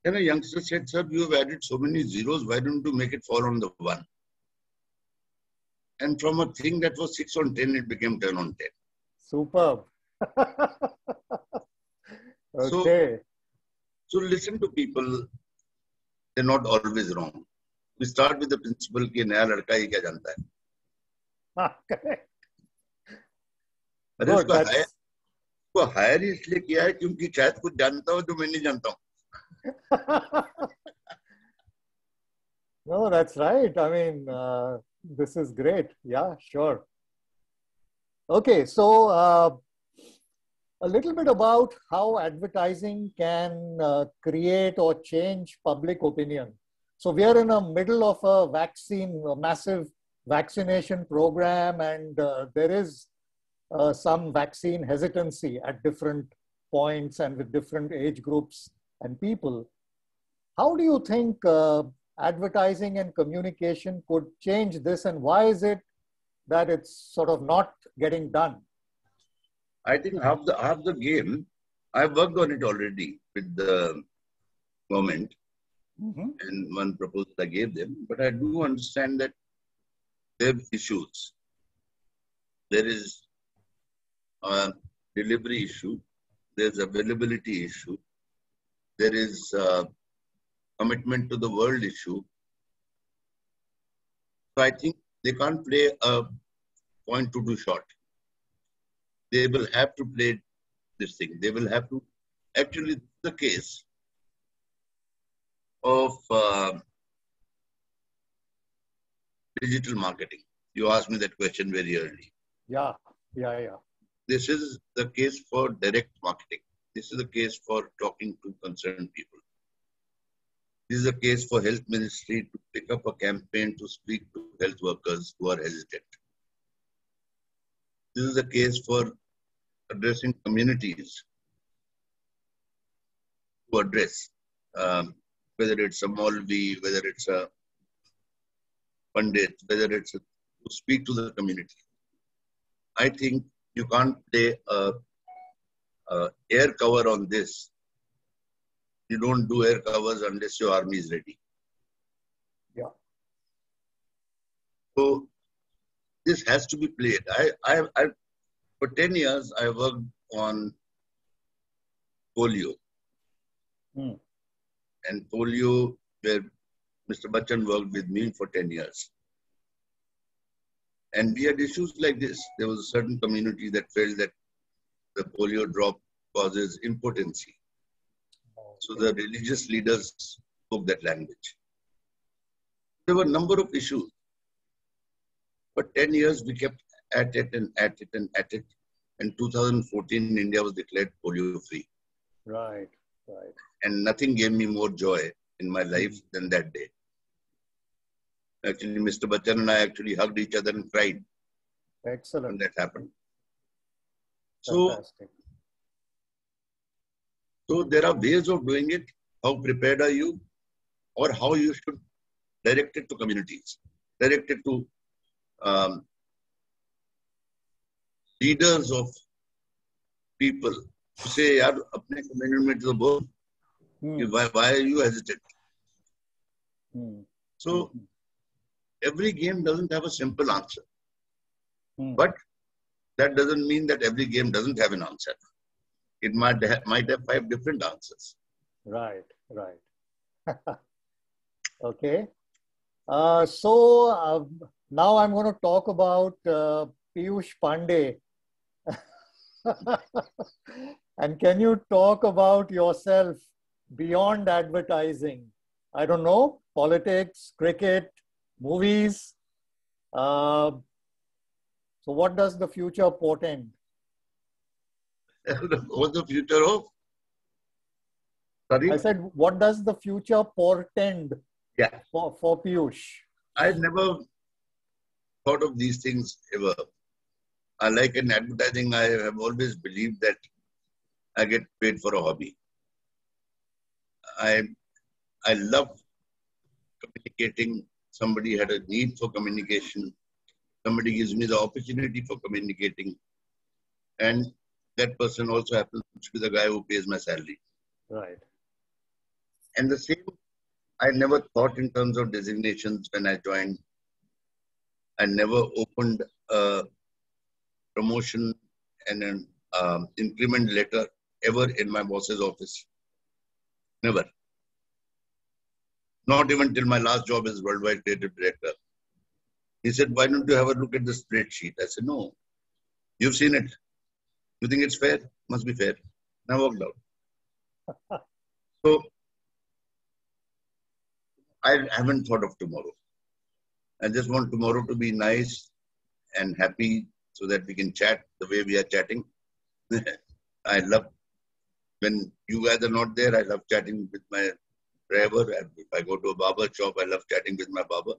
Then a youngster said, sir, you have added so many zeros, why don't you make it fall on the one? And from a thing that was 6 on 10, it became 10 on 10. Superb. Okay. So listen to people, they're not always wrong. We start with the principle कि नया लड़का ही क्या जानता है. Correct. अरे उसको higher इसलिए किया है क्योंकि शायद कुछ जानता हो जो मैं नहीं जानता हूँ. No, that's right. I mean, this is great. Yeah, sure. Okay, so a little bit about how advertising can create or change public opinion. So we are in the middle of a massive vaccination program, and there is some vaccine hesitancy at different points and with different age groups and people. How do you think advertising and communication could change this, and why is it that it's sort of not getting done? I think half the game, I've worked on it already with the government, and one proposal I gave them, but I do understand that there are issues. There is a delivery issue, there's availability issue, there is commitment to the world issue. So I think they can't play a point to do short. They will have to play this thing. They will have to, actually the case of digital marketing. You asked me that question very early. Yeah. This is the case for direct marketing. This is the case for talking to concerned people. This is a case for health ministry to pick up a campaign to speak to health workers who are hesitant. This is a case for addressing communities to address, whether it's a Maulvi, whether it's a Pandit, whether it's to speak to the community. I think you can't play a air cover on this. You don't do air covers unless your army is ready. Yeah. So this has to be played. I for 10 years, I worked on polio. And polio, where Mr. Bachchan worked with me for 10 years. And we had issues like this. There was a certain community that felt that the polio drop causes impotency. So the religious leaders spoke that language. There were a number of issues. For 10 years, we kept at it and at it and at it. In 2014, India was declared polio-free. Right. And nothing gave me more joy in my life than that day. Actually, Mr. Bachchan and I actually hugged each other and cried. Excellent. When that happened. Fantastic. So there are ways of doing it. How prepared are you? Or how you should directed to communities, directed to leaders of people who say, "Yaar, apne community mein to bol. Why are you hesitant?" So every game doesn't have a simple answer, but that doesn't mean that every game doesn't have an answer. It might have 5 different answers. Right. Okay. So now I'm going to talk about Piyush Pandey. And can you talk about yourself beyond advertising? I don't know, politics, cricket, movies. So what does the future portend? What's the future of? Sorry? I said, what does the future portend for Piyush? I never thought of these things ever. Like in advertising, I have always believed that I get paid for a hobby. I love communicating. Somebody had a need for communication. Somebody gives me the opportunity for communicating. And that person also happens to be the guy who pays my salary. Right. And the same, I never thought in terms of designations when I joined. I never opened a promotion and an increment letter ever in my boss's office. Never. Not even till my last job as Worldwide Creative Director. He said, "Why don't you have a look at the spreadsheet?" I said, "No. You've seen it. You think it's fair? Must be fair." And I walked out. So, I haven't thought of tomorrow. I just want tomorrow to be nice and happy so that we can chat the way we are chatting. I love when you guys are not there. I love chatting with my driver. If I go to a barber shop, I love chatting with my barber.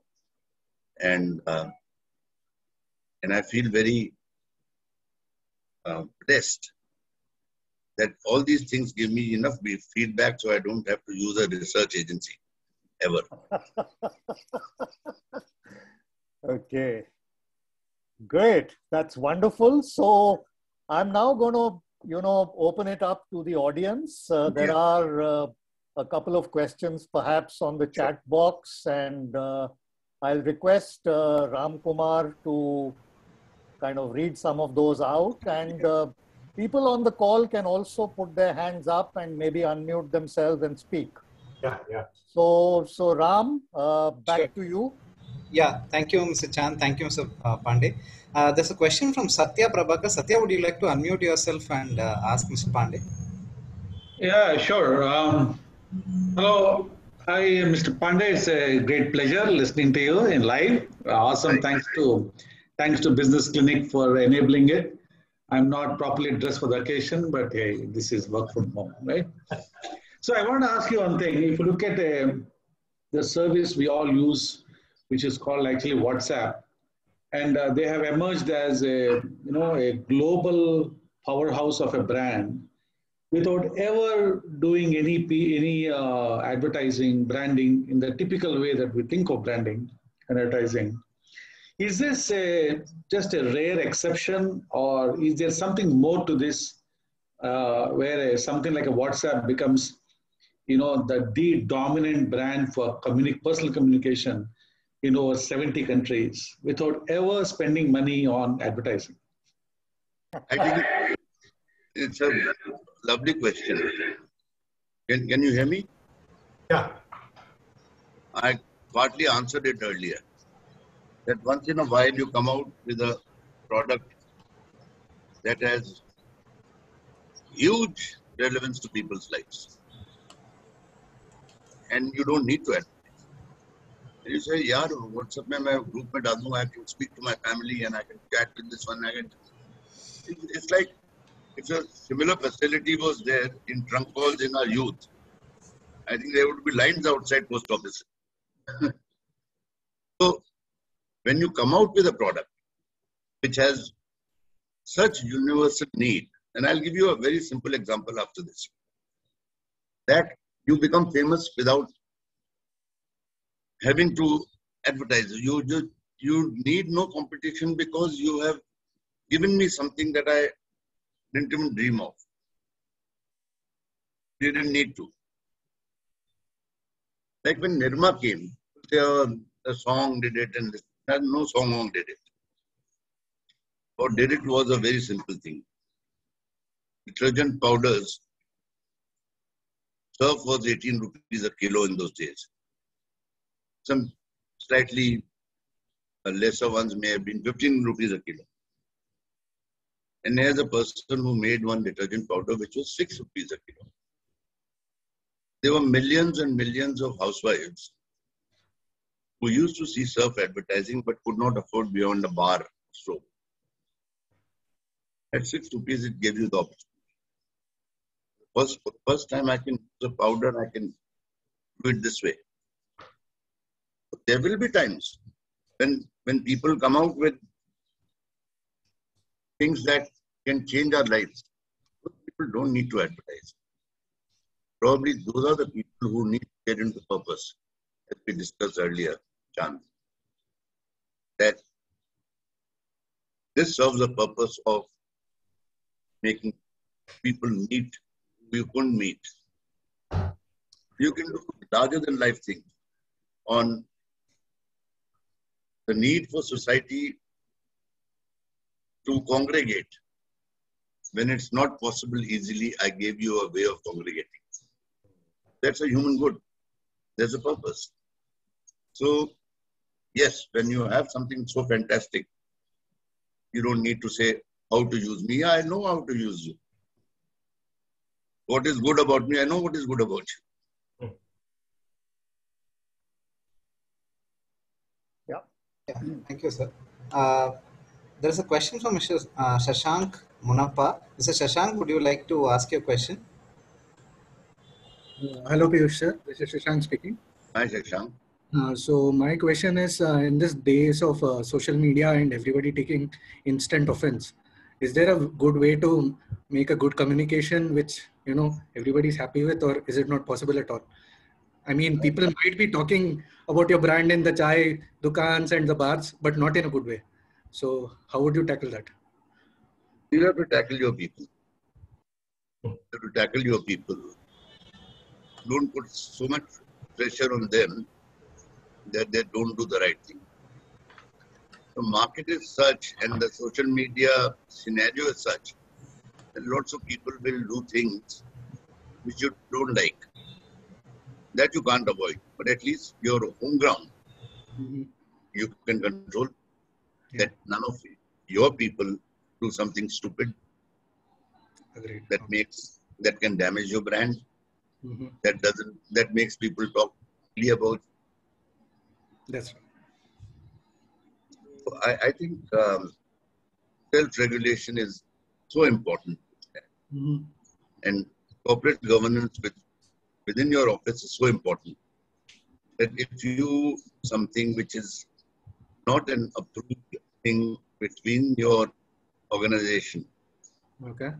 And I feel very blessed that all these things give me enough feedback so I don't have to use a research agency ever. Okay. Great. That's wonderful. So I'm now going to, open it up to the audience. There are a couple of questions perhaps on the chat box, and I'll request Ram Kumar to kind of read some of those out. And people on the call can also put their hands up and maybe unmute themselves and speak. Yeah. So Ram, back to you. Yeah, thank you, Mr. Chand. Thank you, Mr. Pandey. There's a question from Satya Prabhakar. Satya, would you like to unmute yourself and ask Mr. Pandey? Yeah, sure. Hello. Hi, Mr. Pandey. It's a great pleasure listening to you in live. Awesome. Thanks to Business Clinic for enabling it. I'm not properly dressed for the occasion, but hey, this is work from home, right? So I want to ask you one thing. If you look at the service we all use, which is called actually WhatsApp, and they have emerged as a global powerhouse of a brand without ever doing any advertising, branding in the typical way that we think of branding and advertising. Is this just a rare exception, or is there something more to this where something like a WhatsApp becomes the dominant brand for personal communication in over 70 countries without ever spending money on advertising? I think it's a lovely question. Can you hear me? Yeah. I partly answered it earlier. That once in a while you come out with a product that has huge relevance to people's lives. And you don't need to advertise. You say, "Yaar, WhatsApp mein main group mein dal dunga, I can speak to my family and I can chat with this one." It's like if a similar facility was there in trunk calls in our youth, I think there would be lines outside post office. So when you come out with a product which has such universal need, and I'll give you a very simple example after this, that you become famous without having to advertise. You need no competition because you have given me something that I didn't even dream of. You didn't need to. Like when Nirma came, a song did it, and no song did it. What did it was a very simple thing. Detergent powders, Surf was 18 rupees a kilo in those days. Some slightly lesser ones may have been 15 rupees a kilo. And there's a person who made one detergent powder which was 6 rupees a kilo. There were millions and millions of housewives who used to see Surf advertising but could not afford beyond a bar soap. At 6 rupees, it gave you the opportunity. First time I can use a powder, I can do it this way. But there will be times when people come out with things that can change our lives. People don't need to advertise. Probably those are the people who need to get into purpose, as we discussed earlier, Chand. That this serves the purpose of making people meet who you couldn't meet. You can do larger than life things on the need for society to congregate. When it's not possible easily, I gave you a way of congregating. That's a human good. There's a purpose. So, yes, when you have something so fantastic, you don't need to say how to use me. I know how to use you. What is good about me, I know what is good about you. Yeah, thank you, sir. There is a question from Mr. Shashank Munappa. Mr. Shashank, would you like to ask your question? Hello, Piyush sir. This is Shashank speaking. Hi, Shashank. So my question is, in this days of social media and everybody taking instant offense, is there a good way to make a good communication which, you know, everybody's happy with, or is it not possible at all? I mean, people might be talking about your brand in the chai dukans and the bars, but not in a good way. So how would you tackle that? You have to tackle your people. You have to tackle your people. Don't put so much pressure on them that they don't do the right thing. The market is such and the social media scenario is such that lots of people will do things which you don't like. That you can't avoid. But at least your home ground, you can control that none of your people do something stupid. Agreed. That can damage your brand. That makes people talk about. That's right. So I think self-regulation is so important. And corporate governance within your office is so important. That if you something which is not an approved thing between your organization, okay,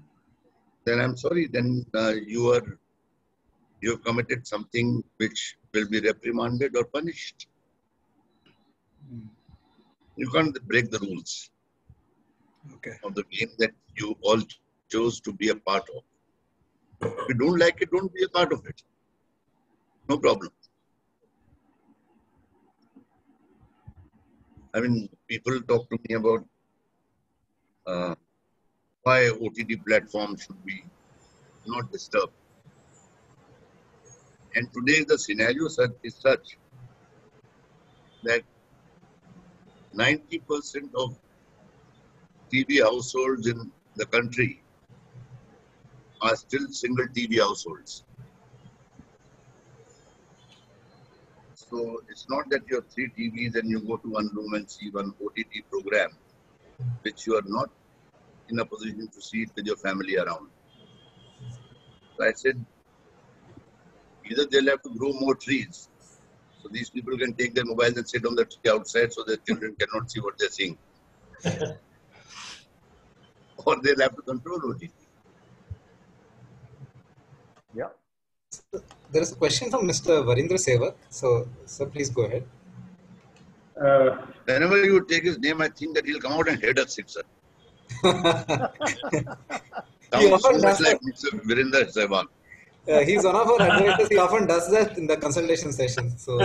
then I'm sorry, then you have committed something which will be reprimanded or punished. You can't break the rules of the game that you all chose to be a part of. If you don't like it, don't be a part of it. No problem. I mean, people talk to me about why OTT platforms should be not disturbed. And today the scenario is such that 90% of TV households in the country are still single TV households. So it's not that you have 3 TVs and you go to one room and see one OTT program, which you are not in a position to see it with your family around. So I said, either they'll have to grow more trees, so these people can take their mobiles and sit on the tree outside so their children cannot see what they're seeing. Or they'll have to control OTT. Yeah. There is a question from Mr. Varindra Sevak. So, please go ahead. Whenever you take his name, I think that he'll come out and head us, sir. Sounds so much like Mr. Virendra Sehwag. He's one of our advisors. He often does that in the consultation sessions. So,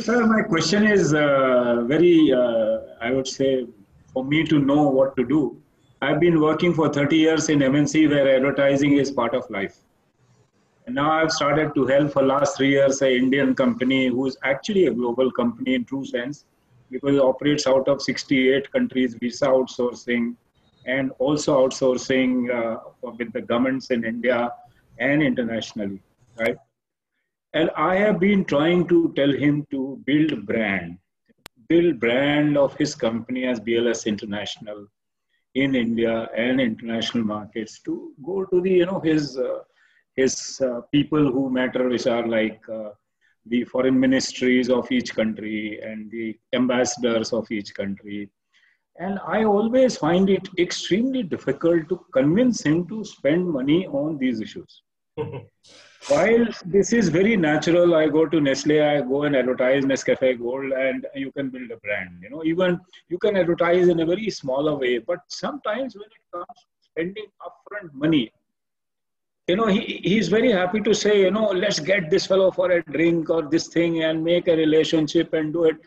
Sir, my question is I would say, for me to know what to do. I've been working for 30 years in MNC where advertising is part of life. And now I've started to help for last 3 years an Indian company who's actually a global company in true sense, because it operates out of 68 countries, visa outsourcing, and also outsourcing with the governments in India and internationally, right? And I have been trying to tell him to build brand of his company as BLS International in India and international markets, to go to the, his people who matter, which are like the foreign ministries of each country and the ambassadors of each country. And I always find it extremely difficult to convince him to spend money on these issues. While this is very natural, I go to Nestle, I go and advertise Nescafe Gold, and you can build a brand. Even you can advertise in a very smaller way. But sometimes when it comes to spending upfront money, he's very happy to say, let's get this fellow for a drink or this thing and make a relationship and do it.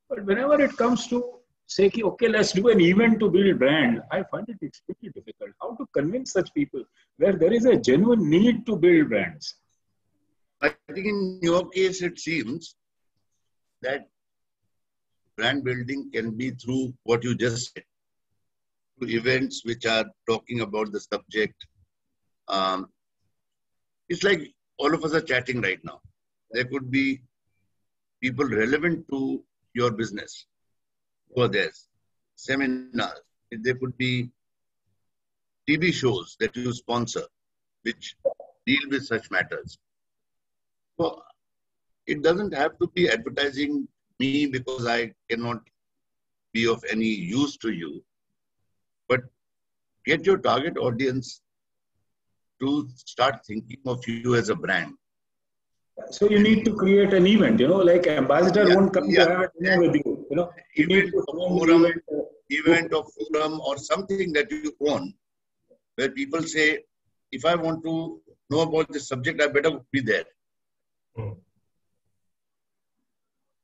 But whenever it comes to say, okay, let's do an event to build brand, I find it extremely difficult. How to convince such people where there is a genuine need to build brands? I think in your case, it seems that brand building can be through what you just said, through events which are talking about the subject. It's like all of us are chatting right now. There could be people relevant to your business who are there, seminars. There could be TV shows that you sponsor which deal with such matters. So it doesn't have to be advertising me because I cannot be of any use to you, but get your target audience to start thinking of you as a brand. So you need to create an event, like ambassador won't come to have dinner with you, You need to event or forum or something that you own, where people say, if I want to know about this subject, I better be there.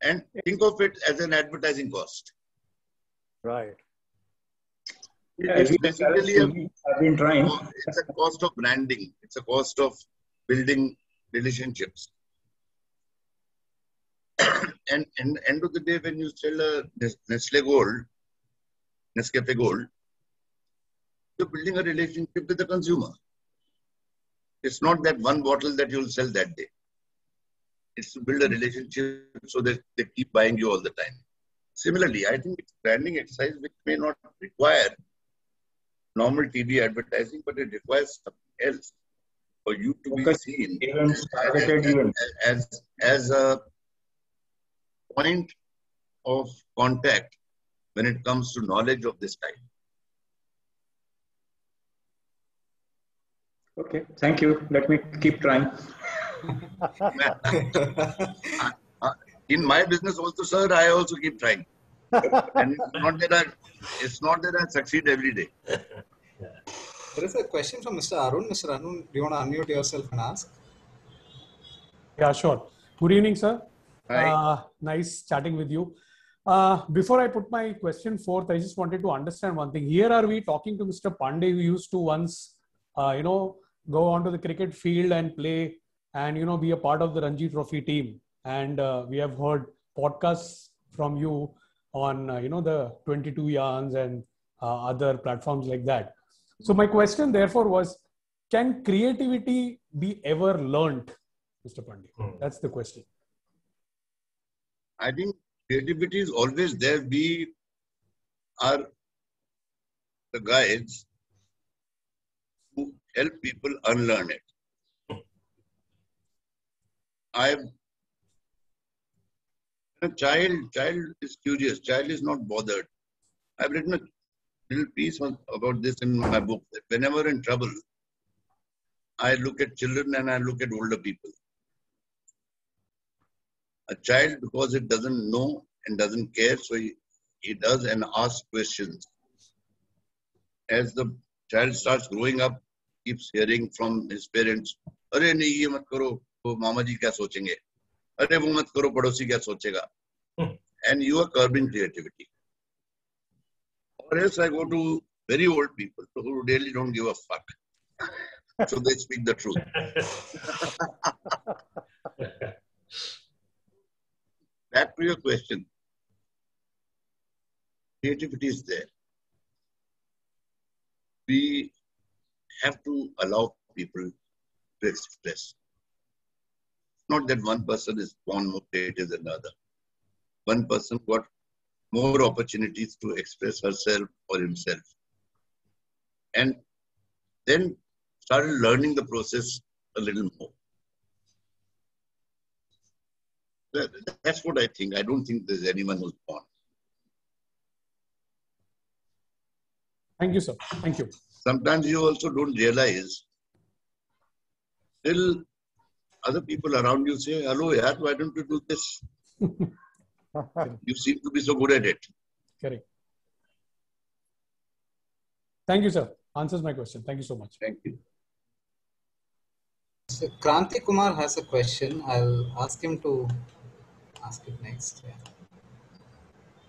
And think of it as an advertising cost. Right. It's basically I've been trying. It's a cost of branding. It's a cost of building relationships. And end of the day, when you sell a Nestle Gold, Nescafe Gold, you're building a relationship with the consumer. It's not that one bottle that you'll sell that day. It's to build a relationship so that they keep buying you all the time. Similarly, I think it's branding exercise which may not require normal TV advertising, but it requires something else for you to be seen as a point of contact when it comes to knowledge of this type. Okay, thank you. Let me keep trying. In my business also, sir, I also keep trying. And it's not that I succeed every day. There is a question from Mr. Arun. Mr. Arun, do you want to unmute yourself and ask? Yeah, sure. Good evening, sir. Hi. Nice chatting with you. Before I put my question forth, I just wanted to understand one thing. Here are we talking to Mr. Pandey, who used to once, go onto the cricket field and play and, be a part of the Ranji Trophy team. And we have heard podcasts from you on, the 22 Yarns and other platforms like that. So my question therefore was, can creativity be ever learned, Mr. Pandey? That's the question. I think creativity is always there. We are the guides who help people unlearn it. A child is curious. Child is not bothered. I've written a little piece about this in my book. That whenever in trouble, I look at children and I look at older people. A child, because it doesn't know and doesn't care, so he does and asks questions. As the child starts growing up, keeps hearing from his parents, "Arey nahi ye mat karo, to mama ji kya sochenge? Arey wo mat karo, padosi kya sochega?" And you are curbing creativity. Or else I go to very old people who really don't give a fuck. So they speak the truth. Back to your question. Creativity is there. We have to allow people to express. Not that one person is born more creative than the other. One person got more opportunities to express herself or himself. And then started learning the process a little more. That's what I think. I don't think there's anyone who's born. Thank you, sir. Thank you. Sometimes you also don't realize till other people around you say, "Hello, yaar, why don't you do this? You seem to be so good at it." Correct. Thank you, sir. Answers my question. Thank you so much. Thank you. So Kranti Kumar has a question. I'll ask him to ask it next. Yeah.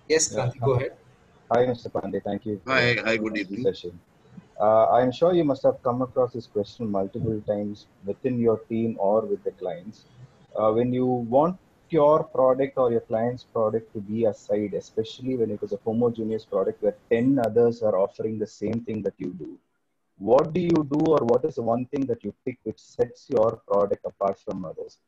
Yes, Kranti, go ahead. Hi, Mr. Pandey. Thank you for Hi, good evening. session. I'm sure you must have come across this question multiple times within your team or with the clients. When you want your product or your client's product to be a side, especially when it is a homogeneous product where 10 others are offering the same thing that you do, what do you do, or what is the one thing that you pick which sets your product apart from others?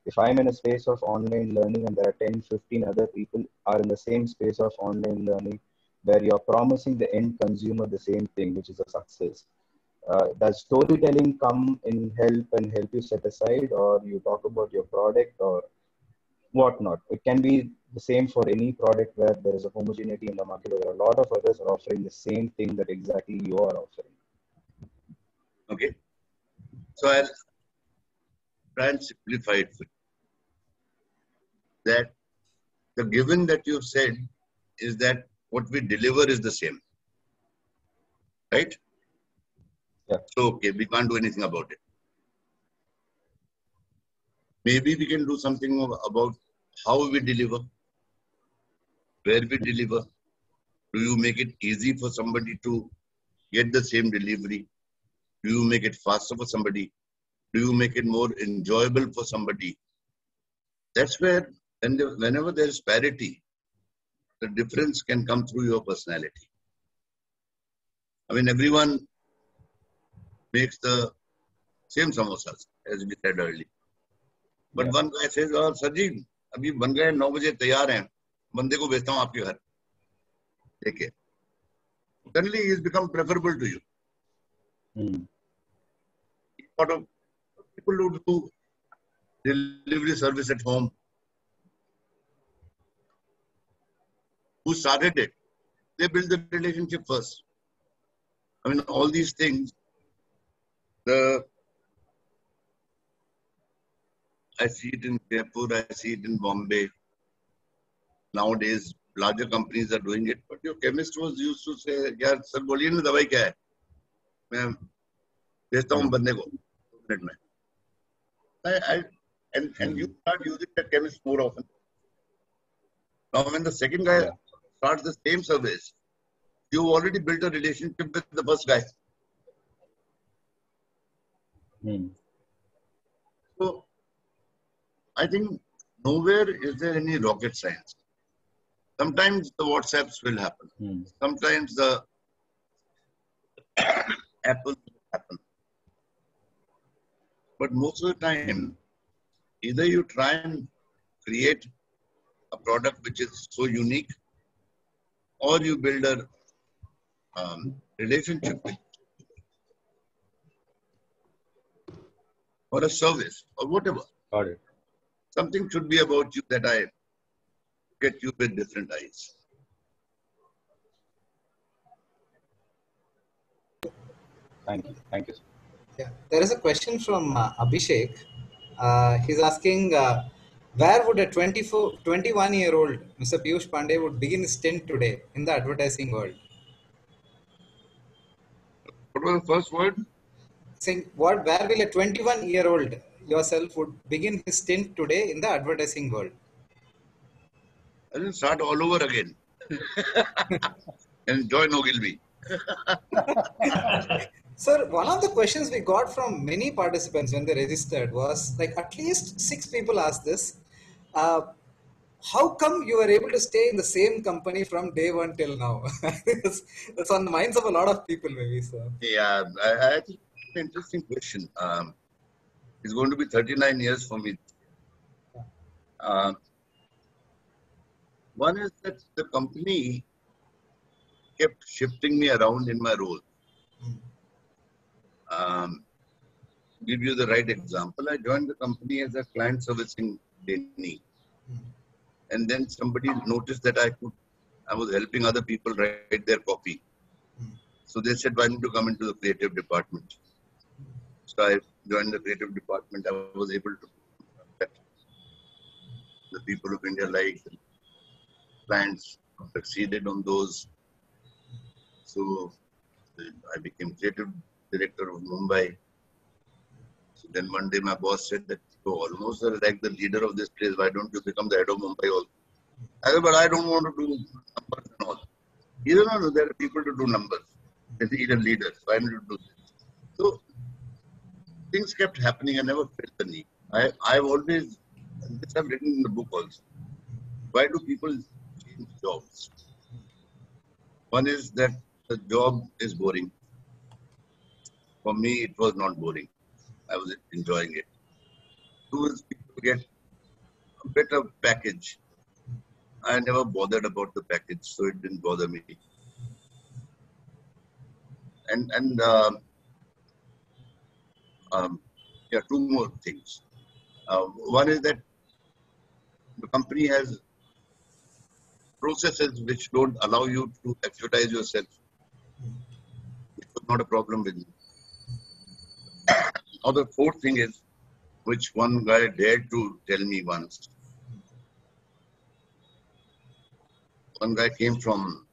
If I'm in a space of online learning and there are 10, 15 other people are in the same space of online learning where you're promising the end consumer the same thing, which is a success, does storytelling come in help and help you set aside, or you talk about your product or whatnot? It can be the same for any product where there is a homogeneity in the market, where a lot of others are offering the same thing that exactly you are offering. Okay. So I'll try and simplify it for you. That the given that you've said is that what we deliver is the same. Right? Yeah. So, okay, we can't do anything about it. Maybe we can do something about how we deliver, where we deliver. Do you make it easy for somebody to get the same delivery? Do you make it faster for somebody? Do you make it more enjoyable for somebody? That's where, whenever there is parity, the difference can come through your personality. I mean, everyone makes the same samosas, as we said earlier. But one guy says, "Oh, sir ji, abhi ban gaye, 9 baje taiyar hain. Bande ko bhejta hu aapke ghar." Okay. Suddenly he has become preferable to you. Sort of people who do delivery service at home, who started it, they build the relationship first. I mean, all these things, I see it in Jaipur, I see it in Bombay. Nowadays, larger companies are doing it. But your chemist was used to say, "Yeah, sir, boliye na dawai kya hai? Main bhejta hu bande ko 2 minute mein." And you start using that chemist more often. Now, when the second guy starts the same service, you've already built a relationship with the first guy. So, I think nowhere is there any rocket science. Sometimes the WhatsApps will happen. Sometimes the Apple will happen. But most of the time, either you try and create a product which is so unique, or you build a relationship with, or a service, or whatever. Got it. Something should be about you that I get you with different eyes. Thank you. Thank you, sir. Yeah, there is a question from Abhishek. He's asking, where would a 21-year-old Mr. Piyush Pandey would begin his stint today in the advertising world? What was the first word? Saying, where will a 21-year-old yourself would begin his stint today in the advertising world? I will start all over again and join Ogilvy. Sir, one of the questions we got from many participants when they registered was like at least 6 people asked this. How come you were able to stay in the same company from day one till now? That's on the minds of a lot of people, maybe. So. Yeah, I think it's an interesting question. It's going to be 39 years for me. One is that the company kept shifting me around in my role. Give you the right example. I joined the company as a client servicing trainee. And then somebody noticed that I was helping other people write their copy. So they said, why don't you come into the creative department? So I joined the creative department. I was able to get the people of India liked, clients succeeded on those. So I became creative director of Mumbai. So then one day my boss said that you almost are like the leader of this place. Why don't you become the head of Mumbai also? I said, but I don't want to do numbers and all. He said, no, there are people to do numbers. There's even leaders. Why don't you do this? So things kept happening. I never felt the need. I've always, this I've written in the book also. Why do people change jobs? One is that the job is boring. For me, it was not boring. I was enjoying it. Two is people get a better package. I never bothered about the package, so it didn't bother me. Yeah, two more things. One is that the company has processes which don't allow you to advertise yourself. It was not a problem with me. Now the fourth thing is, which one guy dared to tell me once. One guy came from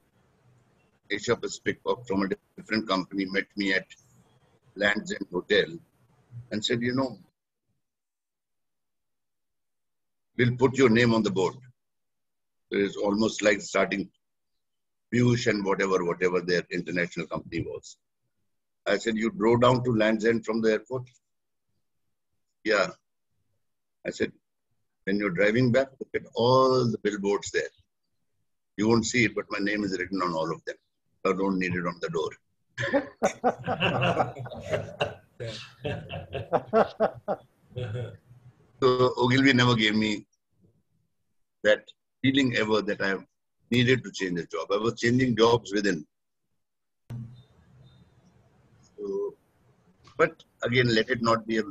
Asia Pacific, from a different company, met me at Land's End Hotel and said, you know, we'll put your name on the board. It is almost like starting Piyush and whatever their international company was. I said, you drove down to Land's End from the airport? Yeah. I said, when you're driving back, look at all the billboards there. You won't see it, but my name is written on all of them. I don't need it on the door. So Ogilvy never gave me that feeling ever that I needed to change a job. I was changing jobs within. So, but again, let it not be a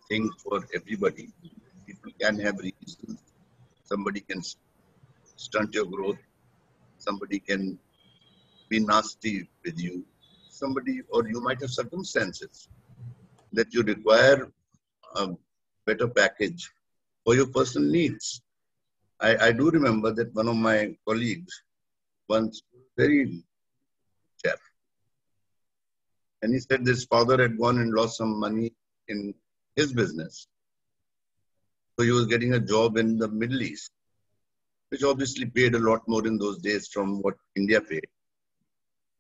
thing for everybody. People can have reasons. Somebody can stunt your growth. Somebody can be nasty with you. Somebody, or you might have circumstances that you require a better package for your personal needs. I do remember that one of my colleagues once, very chap, and he said his father had gone and lost some money in his business. So he was getting a job in the Middle East, which obviously paid a lot more in those days from what India paid.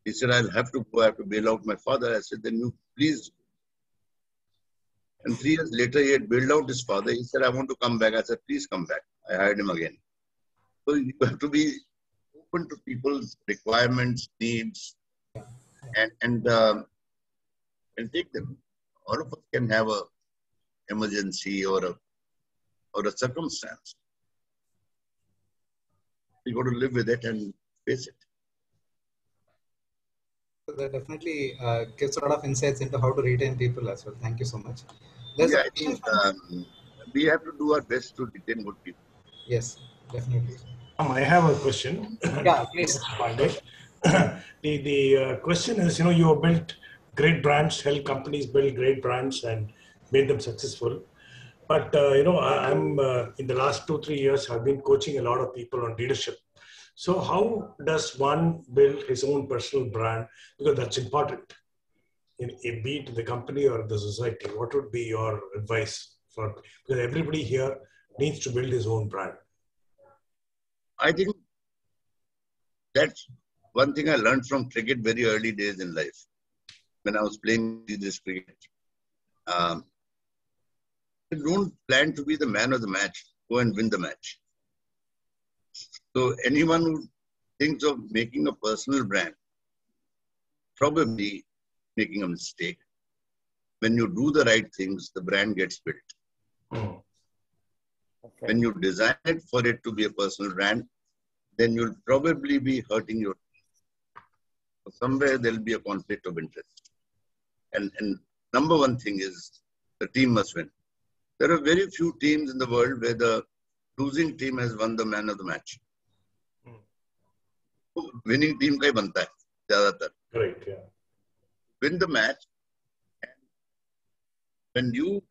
He said, I have to bail out my father. I said, then you please. And 3 years later, he had bailed out his father. He said, I want to come back. I said, please come back. I hired him again. So you have to be open to people's requirements, needs, and take them. All of us can have a emergency or a circumstance. You got to live with it and face it. That definitely gives a lot of insights into how to retain people as well. Thank you so much. Yeah, I think we have to do our best to retain good people. Yes, definitely. I have a question. Yeah, please. The question is, you have built great brands, helped companies build great brands and made them successful. But, I'm in the last 2-3 years, I've been coaching a lot of people on leadership. So how does one build his own personal brand? Because that's important, be it in the company or the society. What would be your advice for, because everybody here needs to build his own brand? I think that's one thing I learned from cricket very early days in life. When I was playing this cricket, I don't plan to be the man of the match, go and win the match. So anyone who thinks of making a personal brand, probably making a mistake. When you do the right things, the brand gets built. Oh. Okay. When you design it for it to be a personal brand, then you'll probably be hurting your team. Somewhere there'll be a conflict of interest. And number one thing is the team must win. There are very few teams in the world where the losing team has won the man of the match. Winning team ka hi banta hai, zyadatar. Right, yeah. Win the match. And when you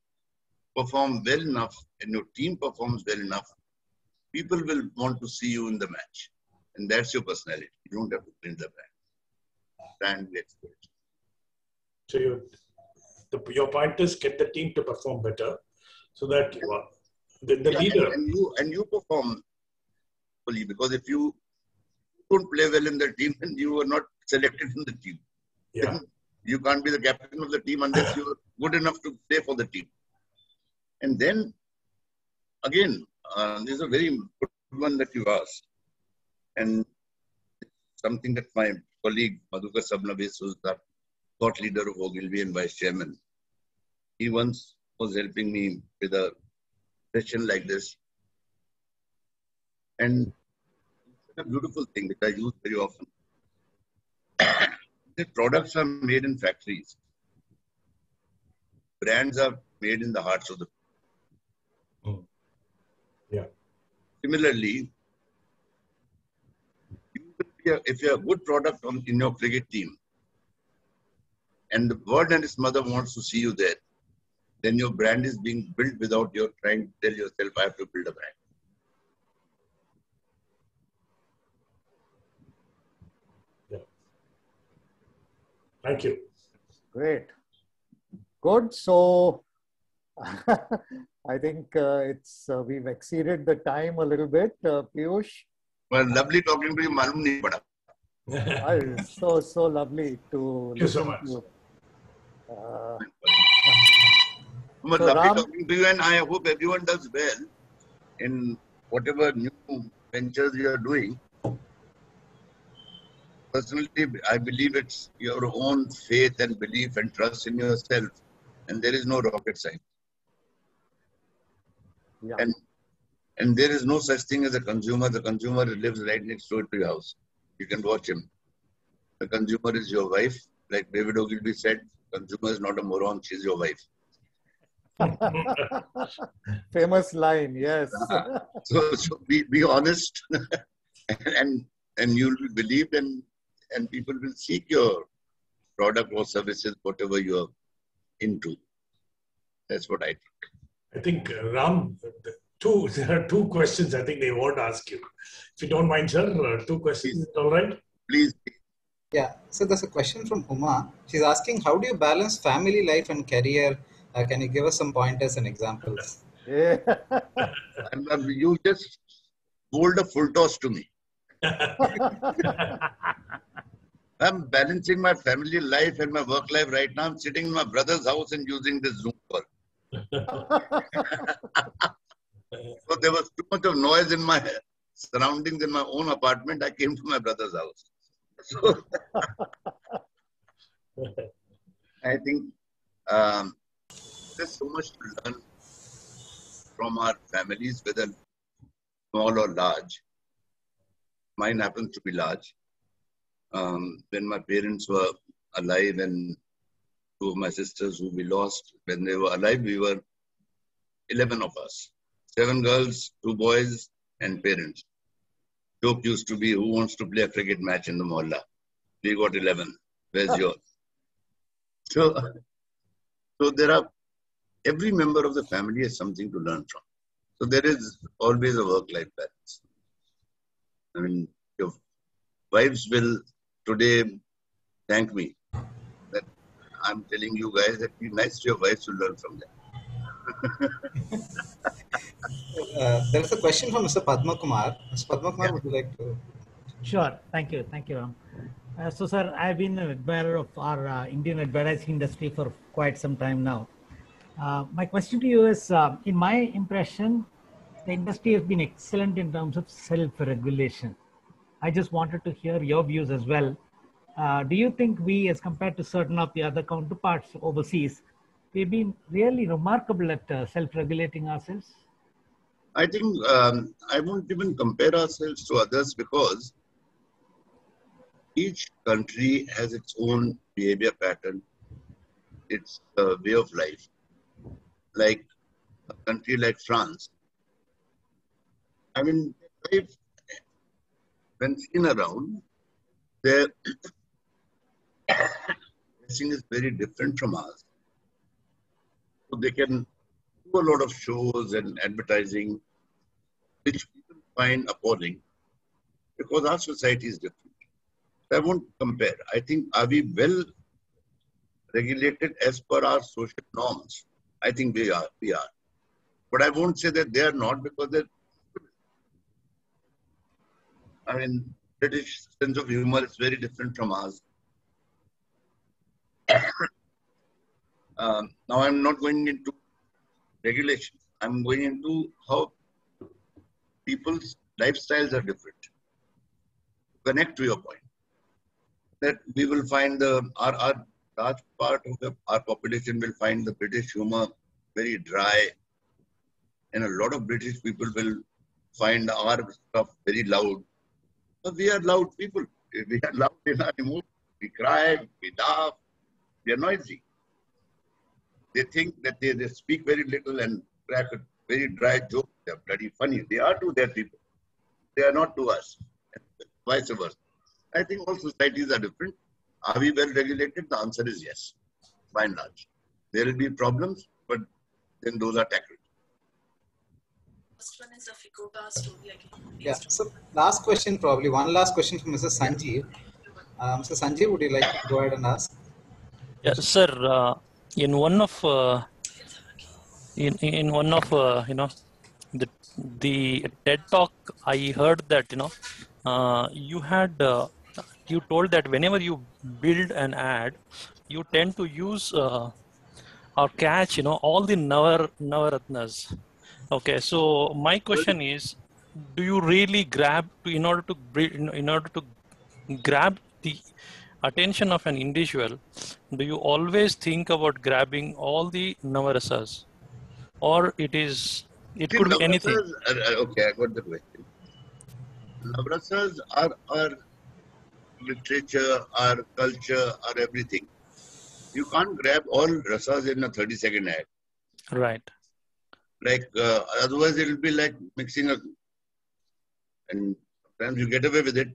perform well enough and your team performs well enough, people will want to see you in the match. And that's your personality. You don't have to win the brand. Brand gets built. So your point is get the team to perform better so that the leader. And you perform fully, because if you don't play well in the team and you are not selected in the team, then you can't be the captain of the team unless you're good enough to play for the team. And then, again, this is a very good one that you asked. And something that my colleague Madhukar Sabnavis, who's the thought leader of Ogilvy and vice chairman, he once was helping me with a session like this. And it's a beautiful thing that I use very often. The products are made in factories. Brands are made in the hearts of the people. Yeah. Similarly, if you're a good product in your cricket team, and the world and its mother wants to see you there, then your brand is being built without your trying to tell yourself, I have to build a brand. Yeah. Thank you. Great. Good. So I think we've exceeded the time a little bit. Piyush? Well, lovely talking to you. Malum nahi pada. So lovely to listen to you. Lovely talking to you, and I hope everyone does well in whatever new ventures you are doing. Personally, I believe it's your own faith and belief and trust in yourself, and there is no rocket science. Yeah. And there is no such thing as a consumer. The consumer lives right next door to your house. You can watch him. The consumer is your wife. Like David Ogilvy said, consumer is not a moron, she's your wife. Famous line, yes. So be honest and you'll be believed, and people will seek your product or services, whatever you're into. That's what I think. I think, Ram, there are two questions I think they want to ask you. If you don't mind, sir, 2 questions, is it all right? Please. Yeah, so there's a question from Uma. She's asking, how do you balance family life and career? Can you give us some pointers and examples? Yeah. And you just bowled a full toss to me. I'm balancing my family life and my work life right now. I'm sitting in my brother's house and using this Zoom call. So there was too much of noise in my surroundings in my own apartment. I came to my brother's house. So I think there's so much to learn from our families, whether small or large. Mine happens to be large. When my parents were alive and 2 of my sisters who we lost, when they were alive, we were 11 of us. 7 girls, 2 boys, and parents. Joke used to be, who wants to play a cricket match in the mohalla? We got 11. Where's yours? So, so there are, every member of the family has something to learn from. So there is always a work-life balance. I mean, your wives will today thank me that I'm telling you guys that be nice to your wives to learn from them. There is a question from Mr. Padma Kumar. Mr. Padma Kumar, would you like to? Sure. Thank you. Thank you, Ram. So, sir, I've been an admirer of our Indian advertising industry for quite some time now. My question to you is, in my impression, the industry has been excellent in terms of self-regulation. I just wanted to hear your views as well. Do you think we, as compared to certain of the other counterparts overseas, we've been really remarkable at self-regulating ourselves? I think I won't even compare ourselves to others because each country has its own behavior pattern, its way of life. Like a country like France, I mean, when seen around, their dressing is very different from ours. So they can do a lot of shows and advertising, which people find appalling because our society is different. So I won't compare. I think, are we well regulated as per our social norms? I think we are. But I won't say that they are not because they're, I mean, British sense of humor is very different from ours. Now I'm not going into regulation. I'm going into how people's lifestyles are different. Connect to your point that we will find our large part of our population will find the British humor very dry, and a lot of British people will find our stuff very loud. But we are loud people. We are loud in our emotions. We cry, we laugh, we are noisy. They think that they speak very little and crack a very dry joke. They're bloody funny. They are to their people. They are not to us. And vice versa. I think all societies are different. Are we well regulated? The answer is yes, by and large. There will be problems, but then those are tackled. Yeah. So last question, probably one last question from Mr. Sanjeev. Mr. Sanjeev, would you like to go ahead and ask? Yeah, sir. In one of in one of the TED talk, I heard that you told that whenever you build an ad, you tend to use or catch all the Navaratnas. Okay, so my question is, do you really grab in order to grab the attention of an individual, do you always think about grabbing all the Navarasas, or it could be anything? Okay, I got the question. Navarasas are literature, our culture, our everything. You can't grab all rasas in a 30-second ad. Right. Like, otherwise it will be like mixing and sometimes you get away with it.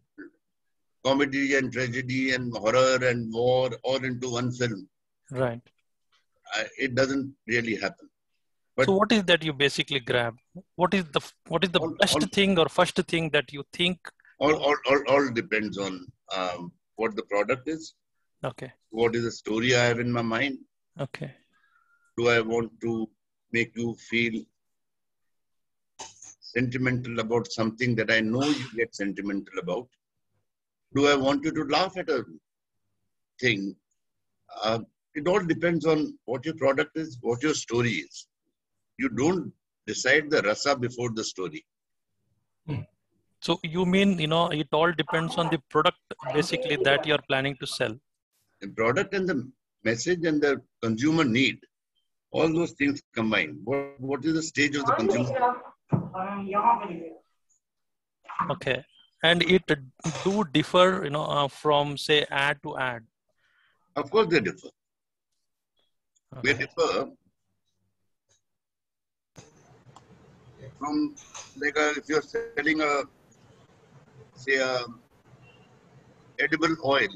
Comedy and tragedy and horror and war all into one film. Right. It doesn't really happen. But so what is that you basically grab? What is the best thing or first thing that you think? All depends on what the product is. Okay. What is the story I have in my mind? Okay. Do I want to make you feel sentimental about something that I know you get sentimental about? Do I want you to laugh at a thing? It all depends on what your product is, what your story is. You don't decide the rasa before the story. So you mean, it all depends on the product basically that you're planning to sell. The product and the message and the consumer need, all those things combined. What is the stage of the consumer? Okay. And it do differ, from say ad to ad. Of course they differ. Okay. They differ from, like, if you're selling edible oil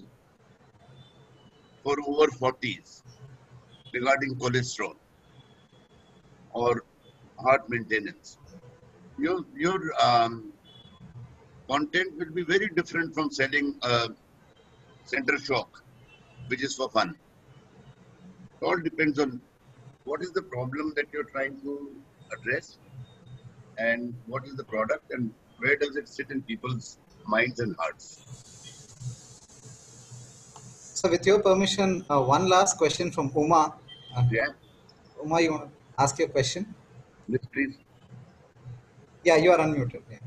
for over 40s, regarding cholesterol or heart maintenance, your content will be very different from selling a center shock, which is for fun. It all depends on what is the problem that you're trying to address and what is the product and where does it sit in people's minds and hearts. So with your permission, one last question from Uma. Yeah. Uma, you want to ask your question? Yes, please. Yeah, you are unmuted. Yeah.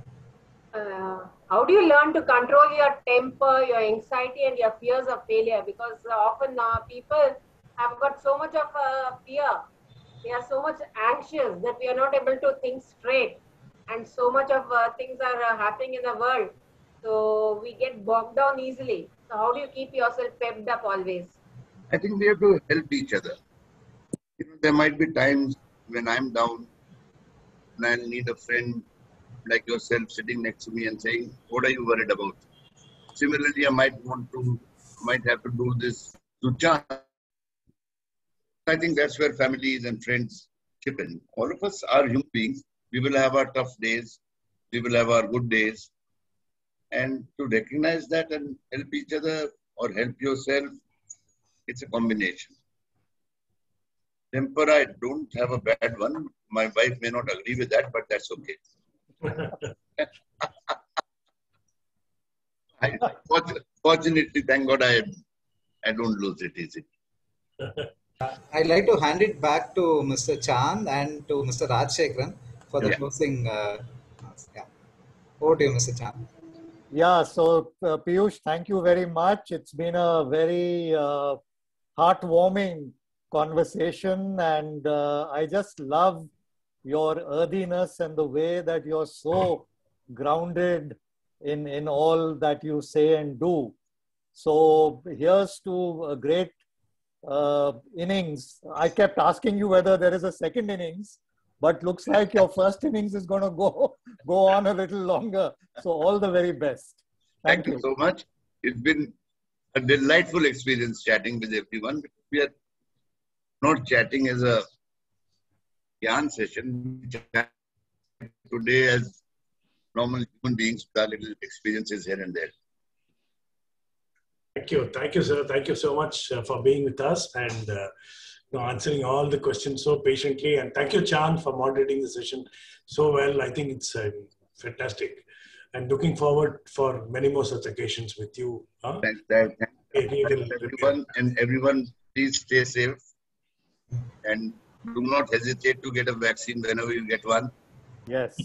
How do you learn to control your temper, your anxiety, and your fears of failure? Because often people have got so much of fear. They are so much anxious that we are not able to think straight. And so much of things are happening in the world. So we get bogged down easily. So how do you keep yourself pepped up always? I think we have to help each other. You know, there might be times when I'm down and I need a friend like yourself sitting next to me and saying, what are you worried about? Similarly, I might have to do this to Chand. I think that's where families and friends chip in. All of us are human beings. We will have our tough days. We will have our good days. And to recognize that and help each other or help yourself, it's a combination. Temper, I don't have a bad one. My wife may not agree with that, but that's okay. Fortunately, thank God, I don't lose it easily. I'd like to hand it back to Mr. Chand and to Mr. Rajshekharan for the closing. Over to you, Mr. Chand. Yeah, so Piyush, thank you very much. It's been a very heartwarming conversation, and I just love your earthiness and the way that you're so grounded in all that you say and do. So here's to a great innings. I kept asking you whether there is a second innings, but looks like your first innings is going to go on a little longer. So all the very best. Thank you so much. It's been a delightful experience chatting with everyone. We are not chatting as a yarn session. Today as normal human beings with our little experiences here and there. Thank you, sir. Thank you so much for being with us and answering all the questions so patiently. And thank you, Chand, for moderating the session so well. I think it's fantastic. And looking forward for many more such occasions with you. Thanks, everyone. And everyone, please stay safe. And do not hesitate to get a vaccine whenever you get one. Yes.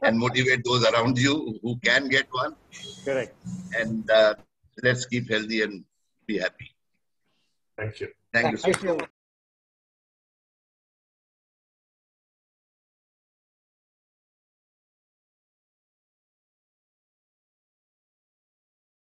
And motivate those around you who can get one. Correct. And let's keep healthy and be happy. Thank you. Thank you so much.